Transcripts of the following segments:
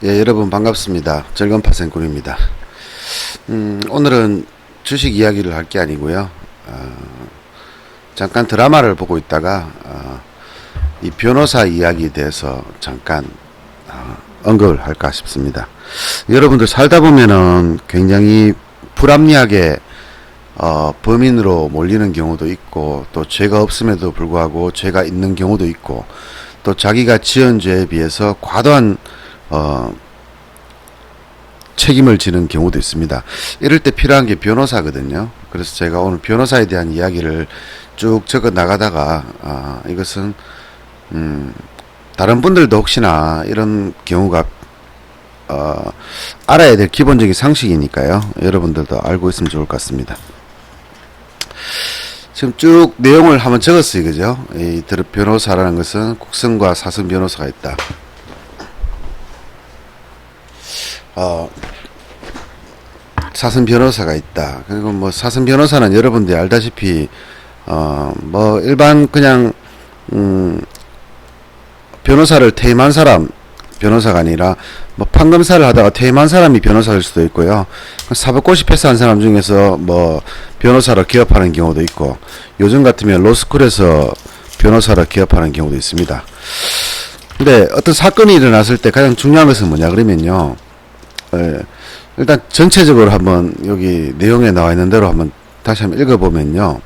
예, 여러분 반갑습니다. 절건파생꾼입니다. 오늘은 주식 이야기를 할 게 아니고요. 잠깐 드라마를 보고 있다가 이 변호사 이야기에 대해서 잠깐 언급을 할까 싶습니다. 여러분들 살다 보면은 굉장히 불합리하게 범인으로 몰리는 경우도 있고, 또 죄가 없음에도 불구하고 죄가 있는 경우도 있고, 또 자기가 지은 죄에 비해서 과도한 책임을 지는 경우도 있습니다. 이럴 때 필요한 게 변호사거든요. 그래서 제가 오늘 변호사에 대한 이야기를 쭉 적어 나가다가 이것은 다른 분들도 혹시나 이런 경우가 알아야 될 기본적인 상식이니까요. 여러분들도 알고 있으면 좋을 것 같습니다. 지금 쭉 내용을 한번 적었어요. 그죠? 이 변호사라는 것은 국선과 사선 변호사가 있다. 사선 변호사가 있다. 그리고 뭐 사선 변호사는 여러분들이 알다시피 뭐 일반 그냥 변호사를 퇴임한 사람 변호사가 아니라 뭐 판검사를 하다가 퇴임한 사람이 변호사일 수도 있고요. 사법고시 패스한 사람 중에서 뭐 변호사로 기업하는 경우도 있고, 요즘 같으면 로스쿨에서 변호사로 기업하는 경우도 있습니다. 근데 어떤 사건이 일어났을 때 가장 중요한 것은 뭐냐 그러면요, 일단 전체적으로 한번 여기 내용에 나와 있는 대로 한번 다시 한번 읽어보면요,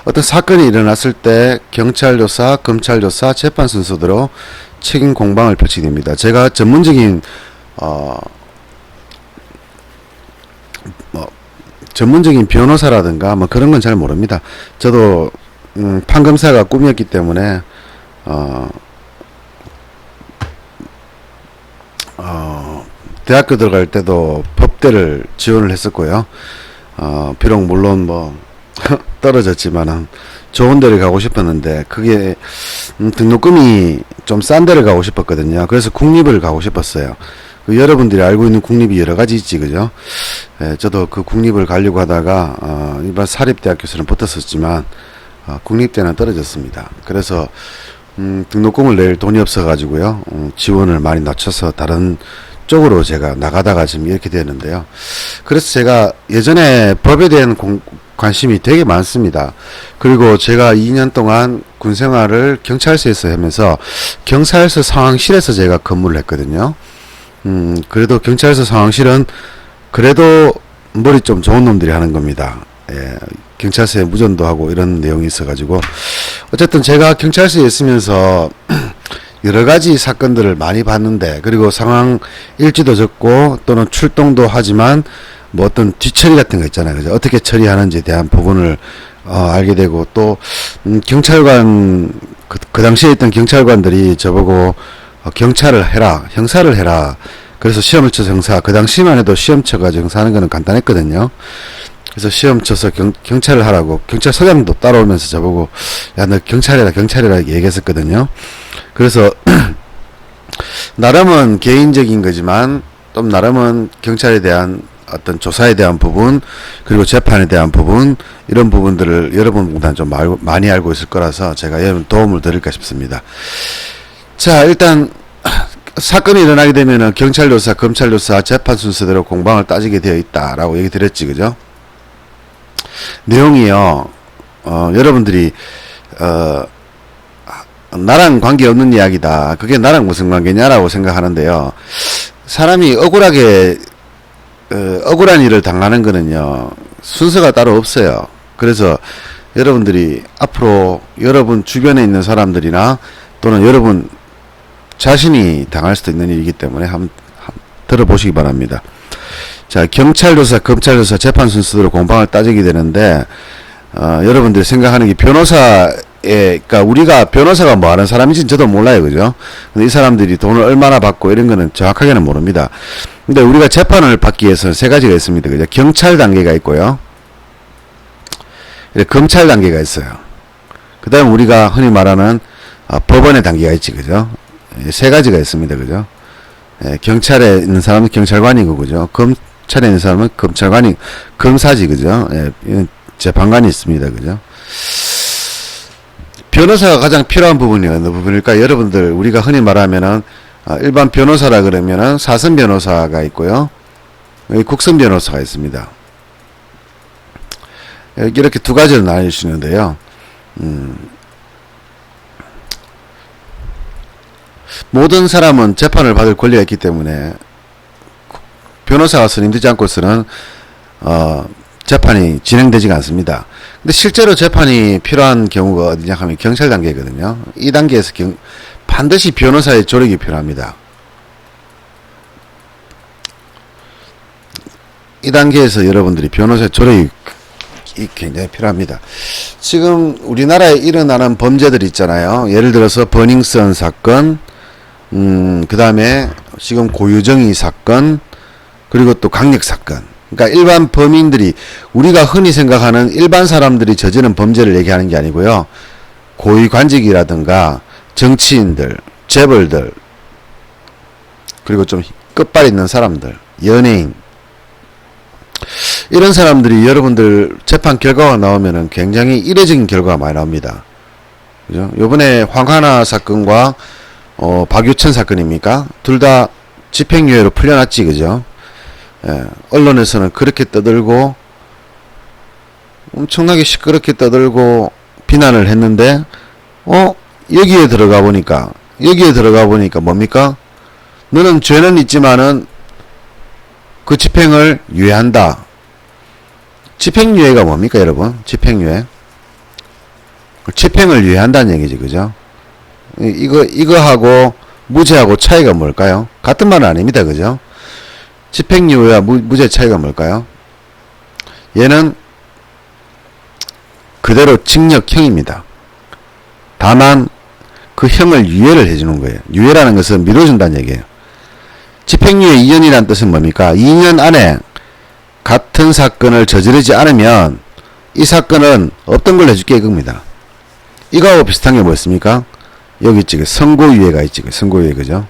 어떤 사건이 일어났을 때 경찰 조사, 검찰 조사, 재판 순서대로 책임 공방을 펼치게 됩니다. 제가 전문적인 전문적인 변호사라든가 뭐 그런 건 잘 모릅니다. 저도 판검사가 꿈이었기 때문에 대학교 들어갈 때도 법대를 지원을 했었고요. 비록 물론 뭐 떨어졌지만은 좋은 데를 가고 싶었는데, 그게 등록금이 좀 싼 데를 가고 싶었거든요. 그래서 국립을 가고 싶었어요. 여러분들이 알고 있는 국립이 여러 가지 있지, 그죠? 저도 그 국립을 가려고 하다가 일반 사립대학교에서는 붙었었지만 국립대는 떨어졌습니다. 그래서 등록금을 낼 돈이 없어 가지고요, 지원을 많이 낮춰서 다른 쪽으로 제가 나가다가 지금 이렇게 되는데요. 그래서 제가 예전에 법에 대한 관심이 되게 많습니다. 그리고 제가 2년 동안 군 생활을 경찰서에서 하면서 경찰서 상황실에서 제가 근무를 했거든요. 그래도 경찰서 상황실은 그래도 머리 좀 좋은 놈들이 하는 겁니다. 예, 경찰서에 무전도 하고 이런 내용이 있어가지고, 어쨌든 제가 경찰서에 있으면서 여러 가지 사건들을 많이 봤는데, 그리고 상황 일지도 적고 또는 출동도 하지만 뭐 어떤 뒤처리 같은 거 있잖아요. 그죠? 어떻게 처리하는지에 대한 부분을 알게 되고, 또 경찰관 그 당시에 있던 경찰관들이 저보고 경찰을 해라, 형사를 해라. 그래서 시험을 쳐서 형사, 그 당시만 해도 시험 쳐가지고 형사하는 거는 간단했거든요. 그래서 시험 쳐서 경찰을 하라고 경찰서장도 따라오면서 저보고 야, 너 경찰이라 얘기했었거든요. 그래서 나름은 개인적인 거지만 또 나름은 경찰에 대한 어떤 조사에 대한 부분, 그리고 재판에 대한 부분, 이런 부분들을 여러분보다는 좀 많이 알고 있을 거라서 제가 여러분 도움을 드릴까 싶습니다. 자, 일단 사건이 일어나게 되면은 경찰 조사, 검찰 조사, 재판 순서대로 공방을 따지게 되어 있다라고 얘기 드렸지, 그죠? 내용이요, 여러분들이 나랑 관계없는 이야기다, 그게 나랑 무슨 관계냐라고 생각하는데요, 사람이 억울한 일을 당하는 거는요, 순서가 따로 없어요. 그래서 여러분들이 앞으로 여러분 주변에 있는 사람들이나 또는 여러분 자신이 당할 수도 있는 일이기 때문에 한번 들어보시기 바랍니다. 자, 경찰 조사, 검찰 조사, 재판 순서대로 공방을 따지게 되는데, 여러분들이 생각하는 게 그러니까 우리가 변호사가 뭐 하는 사람인지는 저도 몰라요. 그죠? 근데 이 사람들이 돈을 얼마나 받고 이런 거는 정확하게는 모릅니다. 근데 우리가 재판을 받기 위해서는 세 가지가 있습니다. 그죠? 경찰 단계가 있고요, 검찰 단계가 있어요. 그 다음 우리가 흔히 말하는 법원의 단계가 있지, 그죠? 세 가지가 있습니다. 그죠? 경찰에 있는 사람은 경찰관이고, 그죠? 검찰에 있는 사람은 검사지, 그죠? 재판관이 있습니다. 그죠? 변호사가 가장 필요한 부분이 어느 부분일까? 여러분들, 우리가 흔히 말하면은 일반 변호사라 그러면은 사선 변호사가 있고요. 여기 국선 변호사가 있습니다. 이렇게 두 가지로 나눌 수 있는데요. 모든 사람은 재판을 받을 권리가 있기 때문에 변호사가 선임되지 않고서는 재판이 진행되지가 않습니다. 근데 실제로 재판이 필요한 경우가 어디냐 하면 경찰 단계거든요. 이 단계에서 반드시 변호사의 조력이 필요합니다. 이 단계에서 여러분들이 변호사의 조력이 굉장히 필요합니다. 지금 우리나라에 일어나는 범죄들 있잖아요. 예를 들어서 버닝썬 사건, 그 다음에 지금 고유정의 사건, 그리고 또 강력 사건. 그러니까 일반 범인들이, 우리가 흔히 생각하는 일반 사람들이 저지른 범죄를 얘기하는 게 아니고요. 고위관직이라든가 정치인들, 재벌들, 그리고 좀 끝발 있는 사람들, 연예인, 이런 사람들이 여러분들 재판 결과가 나오면은 굉장히 이례적인 결과가 많이 나옵니다. 그죠? 요번에 황하나 사건과 박유천 사건입니까? 둘 다 집행유예로 풀려났지, 그죠? 예, 언론에서는 그렇게 떠들고 엄청나게 시끄럽게 떠들고 비난을 했는데 여기에 들어가 보니까 뭡니까? 너는 죄는 있지만은 그 집행을 유예한다. 집행유예가 뭡니까, 여러분? 집행유예. 집행을 유예한다는 얘기지, 그죠? 이거하고 무죄하고 차이가 뭘까요? 같은 말은 아닙니다, 그죠? 집행유예와 무죄 차이가 뭘까요? 얘는 그대로 징역형입니다. 다만 그 형을 유예를 해주는 거예요. 유예라는 것은 미뤄준다는 얘기예요. 집행유예 2년이라는 뜻은 뭡니까? 2년 안에 같은 사건을 저지르지 않으면 이 사건은 없던 걸 해줄게, 이겁니다. 이거하고 비슷한 게 뭐였습니까? 여기 있지, 선고유예가 있지, 선고유예, 그죠?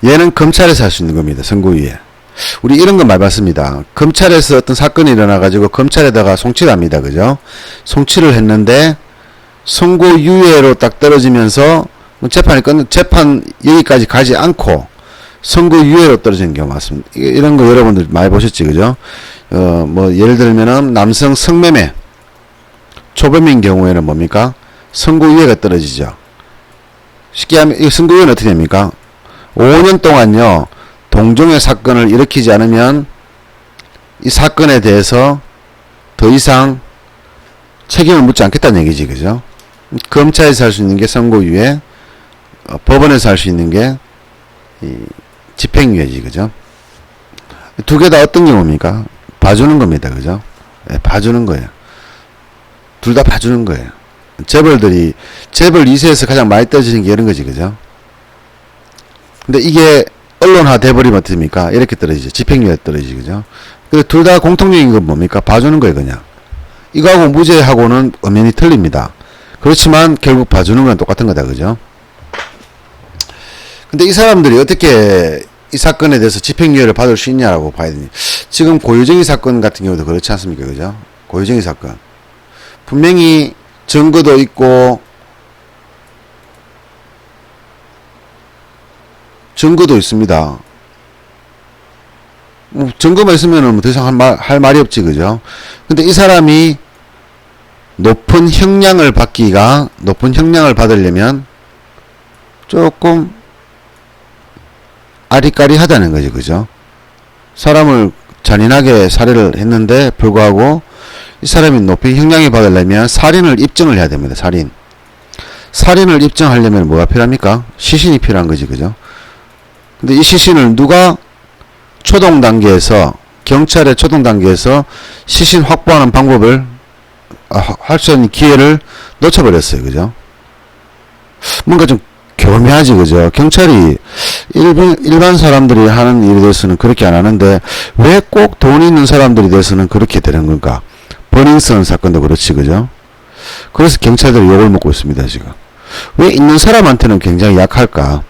얘는 검찰에서 할 수 있는 겁니다. 선고유예. 우리 이런 거 많이 봤습니다. 검찰에서 어떤 사건이 일어나가지고 검찰에다가 송치를 합니다. 그죠? 송치를 했는데 선고유예로 딱 떨어지면서 재판 여기까지 가지 않고 선고유예로 떨어지는 경우가 많습니다. 이런 거 여러분들 많이 보셨지, 그죠? 뭐 예를 들면은 남성 성매매 초범인 경우에는 뭡니까? 선고유예가 떨어지죠. 쉽게 하면 이 선고유예는 어떻게 됩니까? 5년 동안요, 동종의 사건을 일으키지 않으면 이 사건에 대해서 더 이상 책임을 묻지 않겠다는 얘기지, 그죠? 검찰에서 할 수 있는 게 선고유예, 법원에서 할 수 있는 게 집행유예지, 그죠? 두 개 다 어떤 경우입니까? 봐주는 겁니다, 그죠? 네, 봐주는 거예요. 둘 다 봐주는 거예요. 재벌 2세에서 가장 많이 떨어지는 게 이런 거지, 그죠? 근데 이게 언론화 돼버리면 어떻습니까? 이렇게 떨어지죠. 집행유예 떨어지죠, 그죠? 근데 둘 다 공통적인 건 뭡니까? 봐주는 거예요, 그냥. 이거하고 무죄하고는 엄연히 틀립니다. 그렇지만 결국 봐주는 건 똑같은 거다, 그죠? 근데 이 사람들이 어떻게 이 사건에 대해서 집행유예를 받을 수 있냐라고 봐야 되니. 지금 고유정의 사건 같은 경우도 그렇지 않습니까, 그죠? 고유정의 사건. 분명히 증거도 있고, 증거도 있습니다. 증거만 있으면은 더 이상 할 말이 없지, 그죠? 근데 이 사람이 높은 형량을 받으려면 조금 아리까리하다는 거지, 그죠? 사람을 잔인하게 살해를 했는데 불구하고 이 사람이 높은 형량을 받으려면 살인을 입증을 해야 됩니다. 살인을 입증하려면 뭐가 필요합니까? 시신이 필요한 거지, 그죠? 근데 이 시신을 누가 초동 단계에서, 경찰의 초동 단계에서 시신 확보하는 방법을 할 수 있는 기회를 놓쳐버렸어요, 그죠? 뭔가 좀 교묘하지, 그죠? 경찰이 일반 사람들이 하는 일에 대해서는 그렇게 안 하는데 왜 꼭 돈 있는 사람들이 대해서는 그렇게 되는 건가? 버닝썬 사건도 그렇지, 그죠? 그래서 경찰들이 욕을 먹고 있습니다, 지금. 왜 있는 사람한테는 굉장히 약할까?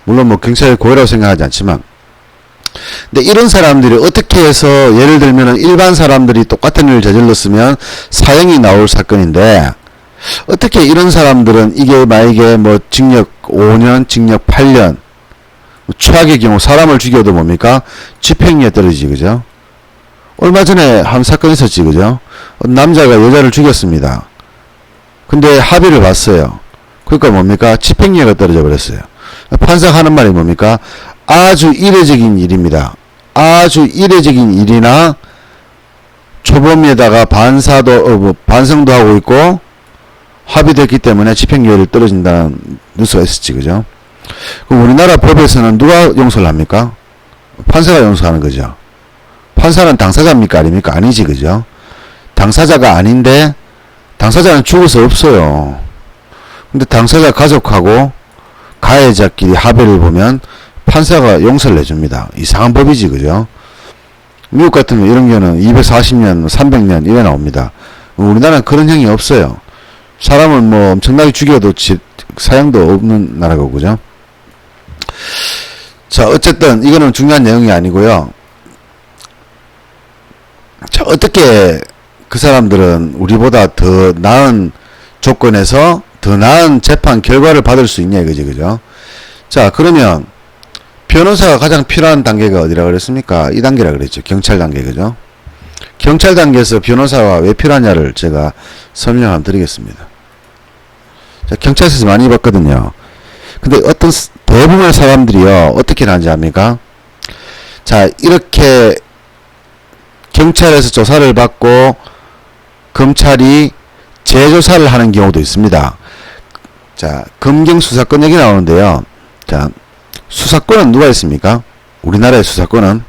물론 뭐 경찰이 고의라고 생각하지 않지만, 근데 이런 사람들이 어떻게 해서, 예를 들면은 일반 사람들이 똑같은 일을 저질렀으면 사형이 나올 사건인데 어떻게 이런 사람들은 이게 만약에 뭐 징역 5년, 징역 8년, 최악의 경우 사람을 죽여도 뭡니까? 집행유예 떨어지지, 그죠? 얼마 전에 한 사건 있었지, 그죠? 남자가 여자를 죽였습니다. 근데 합의를 봤어요. 그러니까 뭡니까? 집행유예가 떨어져 버렸어요. 판사가 하는 말이 뭡니까? 아주 이례적인 일입니다. 아주 이례적인 일이나 초범에다가 반성도 하고 있고 합의됐기 때문에 집행유예를 떨어진다는 뉴스가 있었지, 그죠? 그럼 우리나라 법에서는 누가 용서를 합니까? 판사가 용서하는 거죠. 판사는 당사자입니까? 아닙니까? 아니지, 그죠? 당사자가 아닌데 당사자는 죽을 수 없어요. 근데 당사자 가족하고 가해자끼리 합의를 보면 판사가 용서를 해줍니다. 이상한 법이지, 그죠? 미국 같으면 이런 경우는 240년, 300년 이래 나옵니다. 우리나라는 그런 형이 없어요. 사람을 뭐 엄청나게 죽여도 사형도 없는 나라고, 그죠? 자, 어쨌든 이거는 중요한 내용이 아니고요. 자, 어떻게 그 사람들은 우리보다 더 나은 조건에서 더 나은 재판 결과를 받을 수 있냐 이거지, 그죠? 자, 그러면 변호사가 가장 필요한 단계가 어디라 그랬습니까? 2단계라 그랬죠. 경찰 단계, 그죠? 경찰 단계에서 변호사가 왜 필요하냐를 제가 설명 한번 드리겠습니다. 자, 경찰서에서 많이 봤거든요. 근데 대부분의 사람들이요, 어떻게 하는지 압니까? 자, 이렇게 경찰에서 조사를 받고 검찰이 재조사를 하는 경우도 있습니다. 자, 검경수사권 얘기 나오는데요. 자, 수사권은 누가 있습니까? 우리나라의 수사권은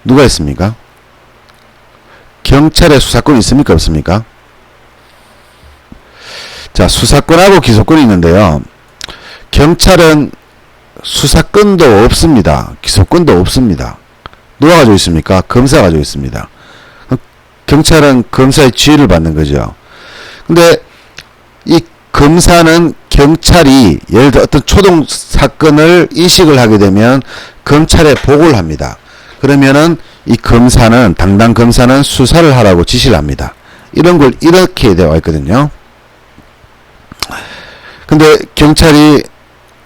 누가 있습니까? 경찰의 수사권이 있습니까? 없습니까? 자, 수사권하고 기소권이 있는데요. 경찰은 수사권도 없습니다. 기소권도 없습니다. 누가 가지고 있습니까? 검사가 가지고 있습니다. 경찰은 검사의 지휘를 받는 거죠. 근데 이 검사는 경찰이 예를 들어 어떤 초동 사건을 인식을 하게 되면 검찰에 보고를 합니다. 그러면은 이 검사는, 담당 검사는 수사를 하라고 지시를 합니다. 이런 걸 이렇게 되어 있거든요. 근데 경찰이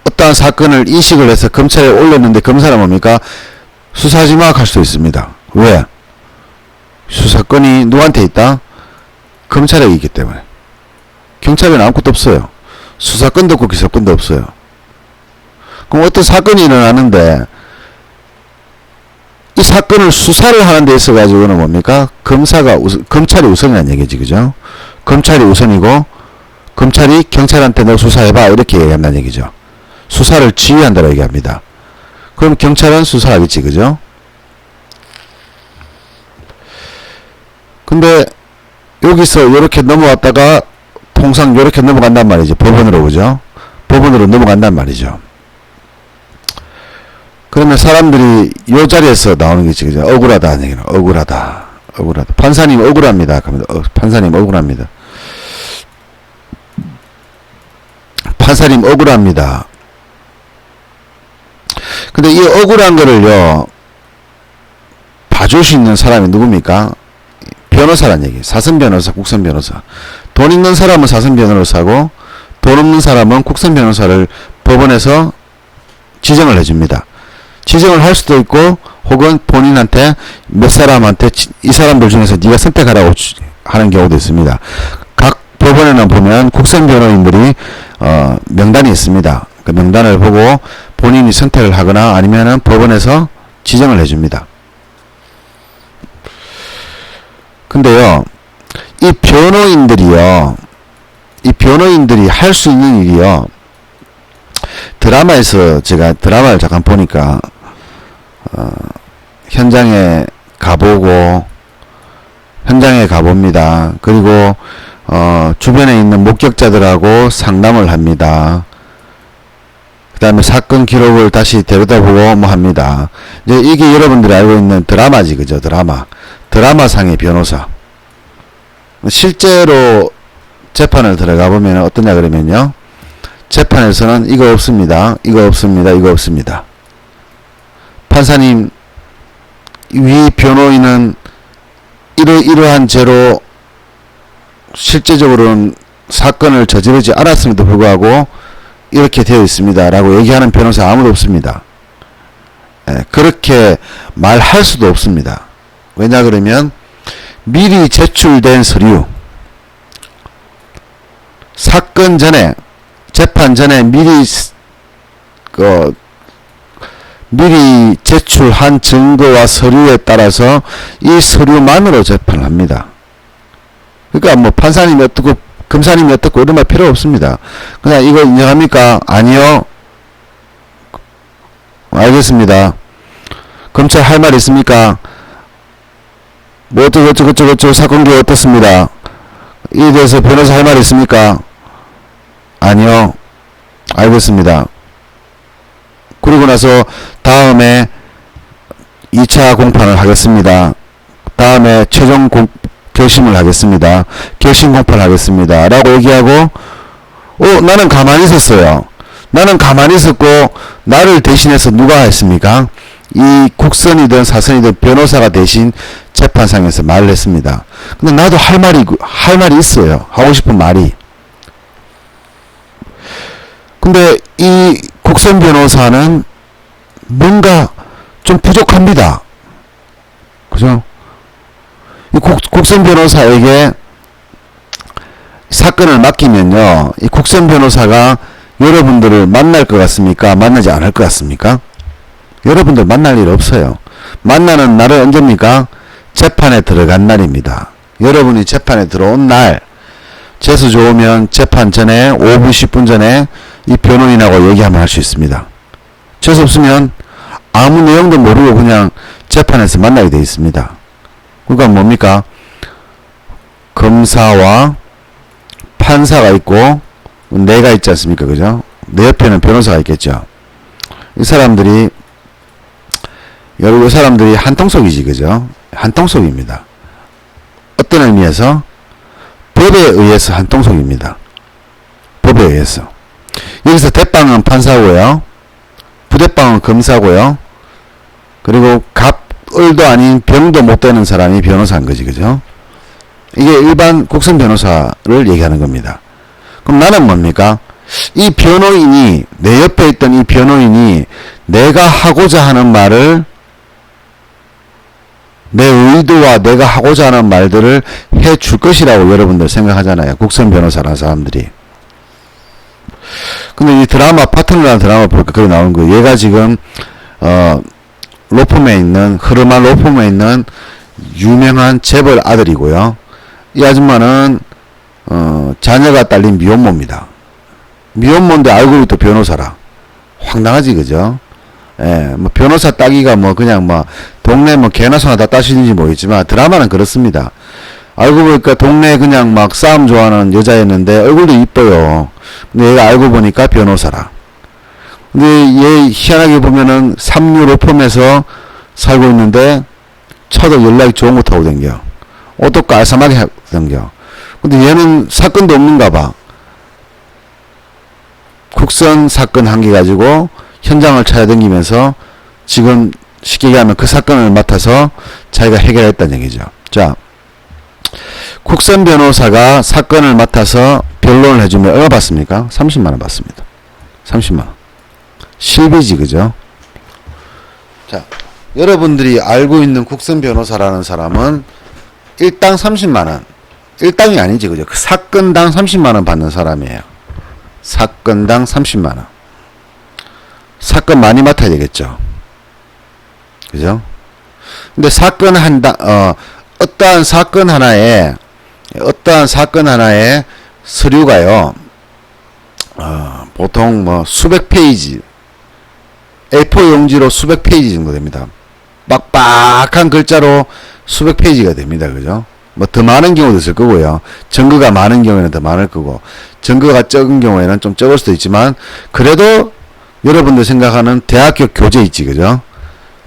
어떠한 사건을 인식을 해서 검찰에 올렸는데 검사는 뭡니까? 수사하지 마 할 수 있습니다. 왜? 수사권이 누구한테 있다? 검찰에 있기 때문에. 경찰에는 아무것도 없어요. 수사권도 없고 기소권도 없어요. 그럼 어떤 사건이 일어나는데 이 사건을 수사를 하는 데 있어 가지고는 뭡니까? 검찰이 우선이라는 얘기지, 그죠? 검찰이 우선이고 검찰이 경찰한테 너 수사해봐 이렇게 얘기한다는 얘기죠. 수사를 지휘한다고 얘기합니다. 그럼 경찰은 수사하겠지, 그죠? 근데 여기서 이렇게 넘어왔다가 통상 이렇게 넘어간단 말이죠. 법원으로, 그죠? 법원으로 넘어간단 말이죠. 그러면 사람들이 이 자리에서 나오는 게 있지, 그죠? 억울하다는 얘기는 억울하다. 판사님 억울합니다. 판사님 억울합니다. 판사님 억울합니다. 근데 이 억울한 거를요, 봐줄 수 있는 사람이 누굽니까? 변호사란 얘기. 사선 변호사, 국선 변호사. 돈 있는 사람은 사선 변호사고, 돈 없는 사람은 국선 변호사를 법원에서 지정을 해줍니다. 지정을 할 수도 있고, 혹은 본인한테 몇 사람한테 이 사람들 중에서 네가 선택하라고 하는 경우도 있습니다. 각 법원에는 보면 국선 변호인들이 명단이 있습니다. 그 명단을 보고 본인이 선택을 하거나 아니면은 법원에서 지정을 해줍니다. 근데요, 이 변호인들이 할 수 있는 일이요, 드라마에서 제가 드라마를 잠깐 보니까 현장에 가봅니다. 그리고 주변에 있는 목격자들하고 상담을 합니다. 그 다음에 사건 기록을 다시 데려다보고 뭐 합니다. 이제 이게 여러분들이 알고 있는 드라마지, 그죠? 드라마상의 변호사. 실제로 재판을 들어가 보면 어떠냐 그러면요, 재판에서는 이거 없습니다. 판사님, 위 변호인은 이러한 죄로 실제적으로는 사건을 저지르지 않았음에도 불구하고 이렇게 되어 있습니다 라고 얘기하는 변호사 아무도 없습니다. 그렇게 말할 수도 없습니다. 왜냐 그러면 미리 제출된 서류, 사건 전에, 재판 전에 미리 제출한 증거와 서류에 따라서 이 서류만으로 재판을 합니다. 그러니까 뭐 판사님이 어떻고 검사님이 어떻고 이런 말 필요 없습니다. 그냥 이거 인정합니까? 아니요. 알겠습니다. 검찰 할 말 있습니까? 뭐 어쩌고 사건 기록 어떻습니다. 이에 대해서 변호사 할 말 있습니까? 아니요. 알겠습니다. 그리고 나서 다음에 2차 공판을 하겠습니다. 다음에 최종 결심을 하겠습니다. 결심 공판을 하겠습니다. 라고 얘기하고 나는 가만히 있었어요. 나는 가만히 있었고 나를 대신해서 누가 했습니까? 이 국선이든 사선이든 변호사가 대신 재판상에서 말을 했습니다. 근데 나도 할 말이 있어요. 하고 싶은 말이. 근데 이 국선 변호사는 뭔가 좀 부족합니다. 그죠? 이 국선 변호사에게 사건을 맡기면요, 이 국선 변호사가 여러분들을 만날 것 같습니까? 만나지 않을 것 같습니까? 여러분들 만날 일 없어요. 만나는 날은 언제입니까? 재판에 들어간 날입니다. 여러분이 재판에 들어온 날, 재수 좋으면 재판 전에 5분 10분 전에 이 변호인하고 얘기하면 할 수 있습니다. 재수 없으면 아무 내용도 모르고 그냥 재판에서 만나게 되어 있습니다. 그러니까 뭡니까? 검사와 판사가 있고 내가 있지 않습니까? 그죠? 내 옆에는 변호사가 있겠죠. 이 사람들이 한통속이지, 그죠? 한통속입니다. 어떤 의미에서? 법에 의해서 한통속입니다. 법에 의해서. 여기서 대빵은 판사고요. 부대빵은 검사고요. 그리고 갑을도 아닌 병도 못 되는 사람이 변호사인 거지, 그죠? 이게 일반 국선 변호사를 얘기하는 겁니다. 그럼 나는 뭡니까? 이 변호인이, 내 옆에 있던 이 변호인이 내가 하고자 하는 말을, 내 의도와 내가 하고자 하는 말들을 해 줄 것이라고 여러분들 생각하잖아요. 국선 변호사라는 사람들이. 근데 이 드라마, 파트너라는 드라마 보니까 그게 나오는 거예요. 얘가 지금, 로펌에 있는, 흐르만 로펌에 있는 유명한 재벌 아들이고요. 이 아줌마는, 자녀가 딸린 미혼모입니다. 미혼모인데 알고 보니 또 변호사라. 황당하지, 그죠? 예, 뭐, 변호사 따기가 뭐, 그냥 뭐, 동네 뭐, 개나 소나 다 따시는지 모르겠지만, 드라마는 그렇습니다. 알고 보니까 동네에 그냥 막 싸움 좋아하는 여자였는데, 얼굴도 이뻐요. 근데 얘가 알고 보니까 변호사라. 근데 얘 희한하게 보면은 삼류 로펌에서 살고 있는데, 차도 연락이 좋은 거 타고 댕겨. 옷도 깔쌈하게 댕겨. 근데 얘는 사건도 없는가 봐. 국선 사건 한 개 가지고 현장을 찾아다니면서 지금 쉽게 얘기하면 그 사건을 맡아서 자기가 해결했다는 얘기죠. 자, 국선 변호사가 사건을 맡아서 변론을 해주면 얼마 받습니까? 30만원 받습니다. 30만원. 실비지, 그죠? 자, 여러분들이 알고 있는 국선 변호사라는 사람은 일당 30만원. 일당이 아니지, 그죠? 그 사건당 30만원 받는 사람이에요. 사건당 30만원. 사건 많이 맡아야 되겠죠. 그죠? 근데 사건 어떠한 사건 하나에 서류가요, 보통 뭐 수백 페이지, A4 용지로 수백 페이지 정도 됩니다. 빡빡한 글자로 수백 페이지가 됩니다. 그죠? 뭐 더 많은 경우도 있을 거고요. 증거가 많은 경우에는 더 많을 거고, 증거가 적은 경우에는 좀 적을 수도 있지만, 그래도 여러분들 생각하는 대학교 교재 있지, 그죠?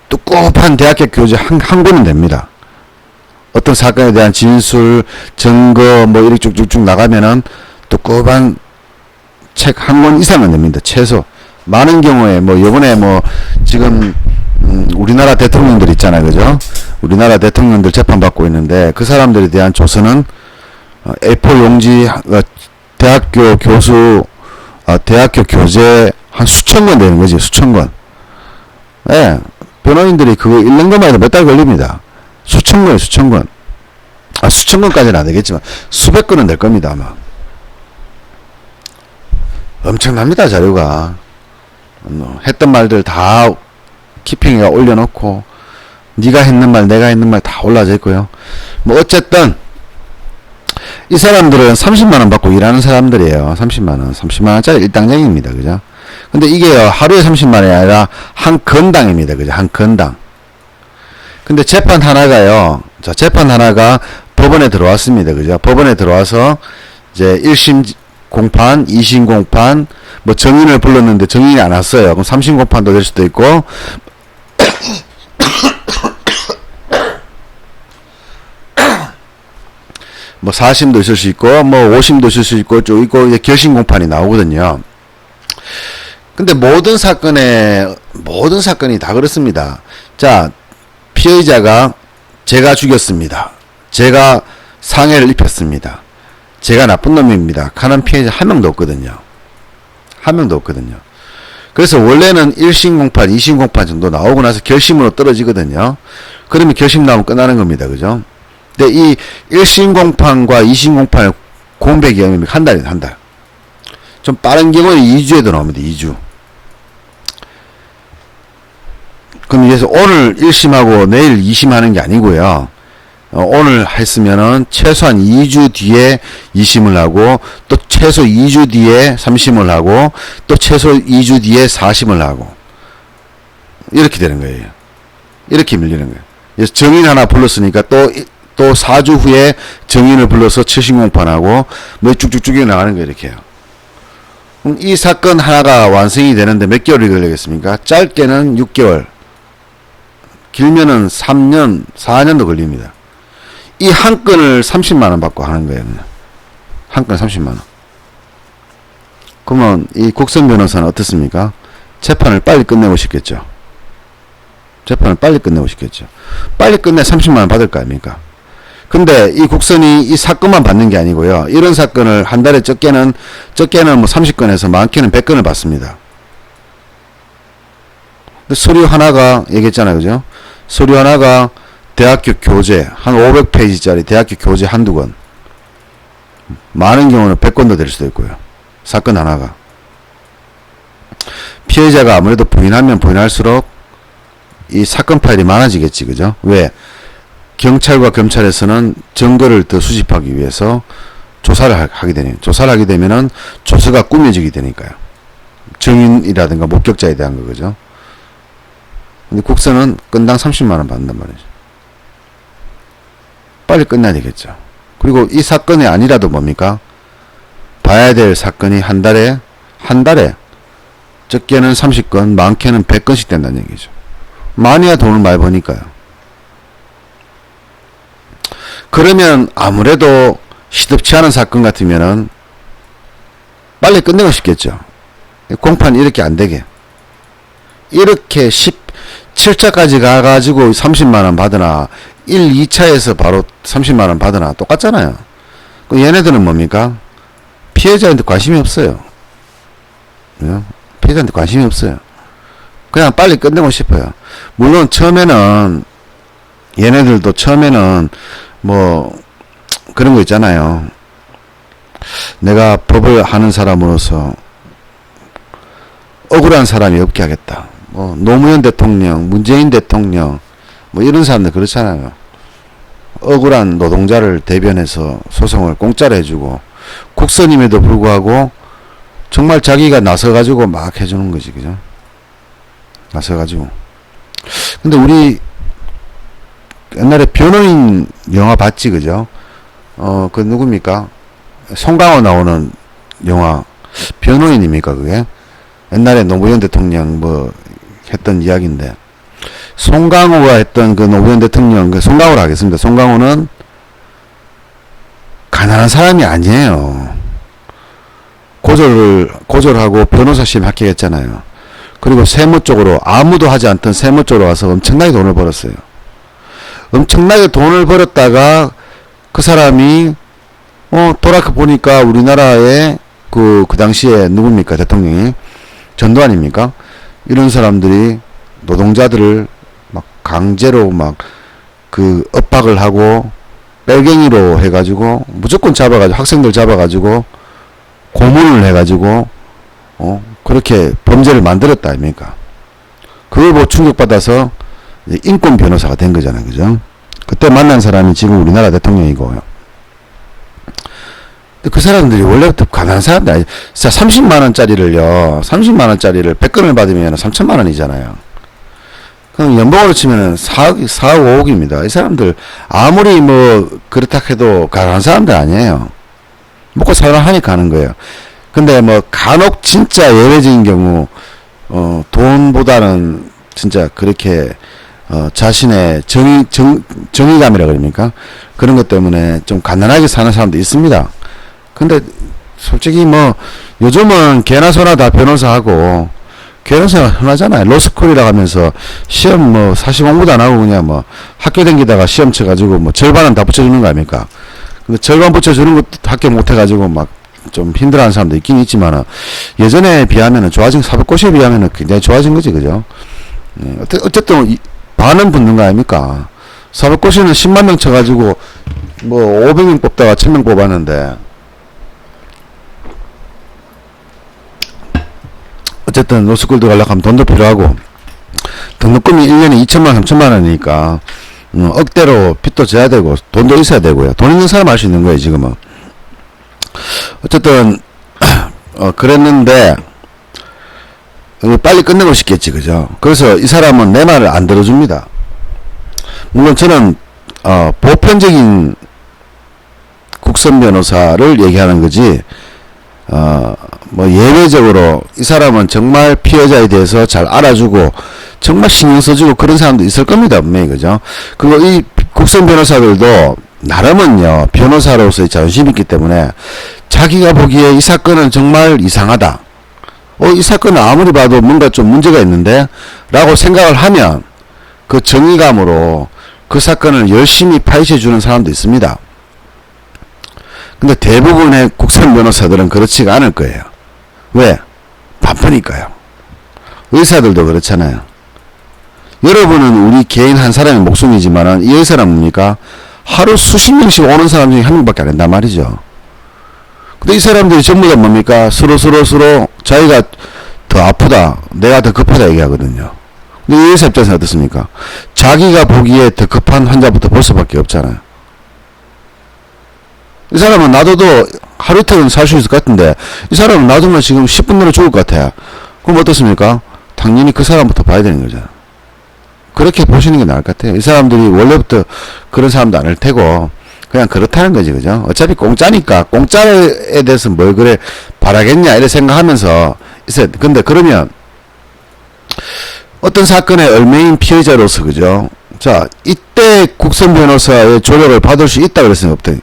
두꺼운 대학교 교재 한 권은 됩니다. 어떤 사건에 대한 진술, 증거, 뭐 이렇게 쭉쭉쭉 나가면은 두꺼운 책 한 권 이상은 됩니다. 최소. 많은 경우에 뭐 요번에 뭐 지금 우리나라 대통령들 있잖아요, 그죠? 우리나라 대통령들 재판받고 있는데 그 사람들에 대한 조서는 A4 용지, 대학교 교수, 대학교 교재 한 수천 권 되는 거지, 수천 권. 예, 변호인들이 그거 읽는 것만 해도 몇 달 걸립니다. 수천 권에 수천 권. 수천 권까지는 안 되겠지만, 수백 권은 될 겁니다, 아마. 엄청납니다, 자료가. 했던 말들 다 키핑에 올려놓고, 네가 했는 말, 내가 했는 말 다 올라져 있고요. 뭐, 어쨌든, 이 사람들은 30만원 받고 일하는 사람들이에요. 30만원. 30만원짜리 일당쟁이입니다. 그죠? 근데 이게요, 하루에 30만원이 아니라 한 건당입니다. 그죠? 한 건당. 근데 재판 하나가요, 자, 재판 하나가 법원에 들어왔습니다. 그죠? 법원에 들어와서, 이제 1심 공판, 2심 공판, 뭐 정인을 불렀는데 정인이 안 왔어요. 그럼 3심 공판도 될 수도 있고, 뭐 4심도 있을 수 있고, 뭐 5심도 있을 수 있고, 쭉 있고, 이제 결심 공판이 나오거든요. 근데 모든 사건이 다 그렇습니다. 자, 피해자가 제가 죽였습니다. 제가 상해를 입혔습니다. 제가 나쁜 놈입니다. 하는 피해자 한 명도 없거든요. 한 명도 없거든요. 그래서 원래는 1심 공판, 2심 공판 정도 나오고 나서 결심으로 떨어지거든요. 그러면 결심 나오면 끝나는 겁니다. 그죠? 근데 이 1심 공판과 2심 공판의 공백이 한 달이에요. 한 달. 좀 빠른 경우에 2주에도 나옵니다. 2주. 그럼 그래서 오늘 1심하고 내일 2심 하는 게 아니고요. 오늘 했으면은 최소한 2주 뒤에 2심을 하고, 또 최소 2주 뒤에 3심을 하고, 또 최소 2주 뒤에 4심을 하고, 이렇게 되는 거예요. 이렇게 밀리는 거예요. 그래서 정인 하나 불렀으니까 또 4주 후에 정인을 불러서 7심 공판하고, 뭐 쭉쭉쭉 나가는 거예요. 이렇게요. 그럼 이 사건 하나가 완성이 되는데 몇 개월이 걸리겠습니까? 짧게는 6개월, 길면은 3년, 4년도 걸립니다. 이 한 건을 30만원 받고 하는 거예요. 그냥. 한 건 30만원. 그러면 이 국선 변호사는 어떻습니까? 재판을 빨리 끝내고 싶겠죠. 재판을 빨리 끝내고 싶겠죠. 빨리 끝내 30만원 받을 거 아닙니까? 근데 이 국선이 이 사건만 받는 게 아니고요. 이런 사건을 한 달에 적게는 뭐 30건에서 많게는 100건을 받습니다. 서류 하나가 얘기했잖아요. 그죠? 서류 하나가 대학교 교재 한 500페이지짜리 대학교 교재 한두 권, 많은 경우는 100건도 될 수도 있고요. 사건 하나가. 피해자가 아무래도 부인하면 부인할수록 이 사건 파일이 많아지겠지. 그죠? 왜? 경찰과 검찰에서는 증거를 더 수집하기 위해서 조사를 하게 되네요. 조사를 하게 되면은 조서가 꾸며지게 되니까요. 증인이라든가 목격자에 대한 거. 그죠? 근데 국선은 건당 30만원 받는단 말이죠. 빨리 끝내야 되겠죠. 그리고 이 사건이 아니라도 뭡니까? 봐야 될 사건이 한 달에 적게는 30건, 많게는 100건씩 된다는 얘기죠. 많이야 돈을 많이 버니까요. 그러면 아무래도 시덥지 않은 사건 같으면은 빨리 끝내고 싶겠죠. 공판 이렇게 안 되게. 이렇게 17차까지 가가지고 30만원 받으나 1, 2차에서 바로 30만원 받으나 똑같잖아요. 얘네들은 뭡니까? 피해자한테 관심이 없어요. 피해자한테 관심이 없어요. 그냥 빨리 끝내고 싶어요. 물론 처음에는 얘네들도 처음에는 뭐 그런 거 있잖아요. 내가 법을 하는 사람으로서 억울한 사람이 없게 하겠다. 뭐 노무현 대통령, 문재인 대통령 뭐 이런 사람들 그렇잖아요. 억울한 노동자를 대변해서 소송을 공짜로 해주고, 국선임에도 불구하고 정말 자기가 나서가지고 막 해주는 거지. 그죠? 나서가지고. 근데 우리 옛날에 변호인 영화 봤지. 그죠? 그 누굽니까? 송강호 나오는 영화 변호인입니까 그게? 옛날에 노무현 대통령 뭐 했던 이야기인데, 송강호가 했던 그 노무현 대통령, 그 송강호로 하겠습니다. 송강호는 가난한 사람이 아니에요. 고졸하고 변호사 시험 합격했잖아요. 그리고 세무 쪽으로, 아무도 하지 않던 세무 쪽으로 와서 엄청나게 돈을 벌었어요. 엄청나게 돈을 벌었다가 그 사람이 돌아가 보니까 우리나라의 그 당시에 누굽니까? 대통령이 전두환입니까? 이런 사람들이 노동자들을 막 강제로 막 그 엇박을 하고 빨갱이로 해가지고 무조건 잡아가지고 학생들 잡아가지고 고문을 해가지고 그렇게 범죄를 만들었다 아닙니까? 그걸 보고 충격받아서 인권 변호사가 된 거잖아요, 그죠? 그때 만난 사람이 지금 우리나라 대통령이고요. 그 사람들이 원래부터 가난한 사람들 아니, 진짜 30만원짜리를요, 30만원짜리를 100건을 받으면 3천만원이잖아요. 그럼 연봉으로 치면은 4억, 4억, 5억입니다. 이 사람들, 아무리 뭐, 그렇다 해도 가난한 사람들 아니에요. 먹고 살아하니까 하는 거예요. 근데 뭐, 간혹 진짜 예외적인 경우, 돈보다는 진짜 그렇게, 자신의 정의감이라 그럽니까? 그런 것 때문에 좀 가난하게 사는 사람도 있습니다. 근데, 솔직히 뭐, 요즘은 개나 소나 다 변호사하고, 변호사가 흔하잖아요. 로스쿨이라고 하면서 시험 뭐 사실 공부도 안 하고 그냥 뭐 학교 다니다가 시험 쳐가지고 뭐 절반은 다 붙여주는 거 아닙니까? 근데 절반 붙여주는 것도 합격 못해가지고 막 좀 힘들어하는 사람도 있긴 있지만 예전에 비하면은 좋아진 사법고시에 비하면은 굉장히 좋아진 거지, 그죠? 어쨌든 반은 붙는 거 아닙니까? 사법고시는 10만 명 쳐가지고 뭐 500명 뽑다가 1000명 뽑았는데 어쨌든 로스쿨도 가려고 하면 돈도 필요하고 등록금이 1년에 2천만 3천만 원이니까 억대로 빚도 져야 되고 돈도 있어야 되고요. 돈 있는 사람 할 수 있는 거예요, 지금은. 어쨌든 그랬는데 빨리 끝내고 싶겠지, 그죠? 그래서 이 사람은 내 말을 안 들어줍니다. 물론 저는 보편적인 국선 변호사를 얘기하는 거지 뭐 예외적으로 이 사람은 정말 피해자에 대해서 잘 알아주고 정말 신경 써주고 그런 사람도 있을 겁니다, 분명히. 그죠? 그리고 이 국선 변호사들도 나름은요 변호사로서의 자존심이 있기 때문에 자기가 보기에 이 사건은 정말 이상하다, 이 사건은 아무리 봐도 뭔가 좀 문제가 있는데 라고 생각을 하면 그 정의감으로 그 사건을 열심히 파헤쳐 주는 사람도 있습니다. 근데 대부분의 국선 변호사들은 그렇지가 않을 거예요. 왜? 바쁘니까요. 의사들도 그렇잖아요. 여러분은 우리 개인 한 사람의 목숨이지만은 이 의사는 뭡니까? 하루 수십 명씩 오는 사람 중에 한 명밖에 안 된단 말이죠. 근데 이 사람들이 전부 다 뭡니까? 서로 자기가 더 아프다, 내가 더 급하다 얘기하거든요. 근데 이 의사 입장에서 어떻습니까? 자기가 보기에 더 급한 환자부터 볼 수밖에 없잖아요. 이 사람은 놔둬도 하루 이틀은 살 수 있을 것 같은데 이 사람은 놔두면 지금 10분 내로 죽을 것 같아요. 그럼 어떻습니까? 당연히 그 사람부터 봐야 되는 거죠. 그렇게 보시는 게 나을 것 같아요. 이 사람들이 원래부터 그런 사람도 아닐 테고 그냥 그렇다는 거지, 그죠? 어차피 공짜니까 공짜에 대해서 뭘 그래 바라겠냐 이래 생각하면서 있어요. 근데 그러면 어떤 사건의 얼매인 피해자로서, 그죠? 자, 이때 국선 변호사의 조력을 받을 수 있다 그랬으면 없다.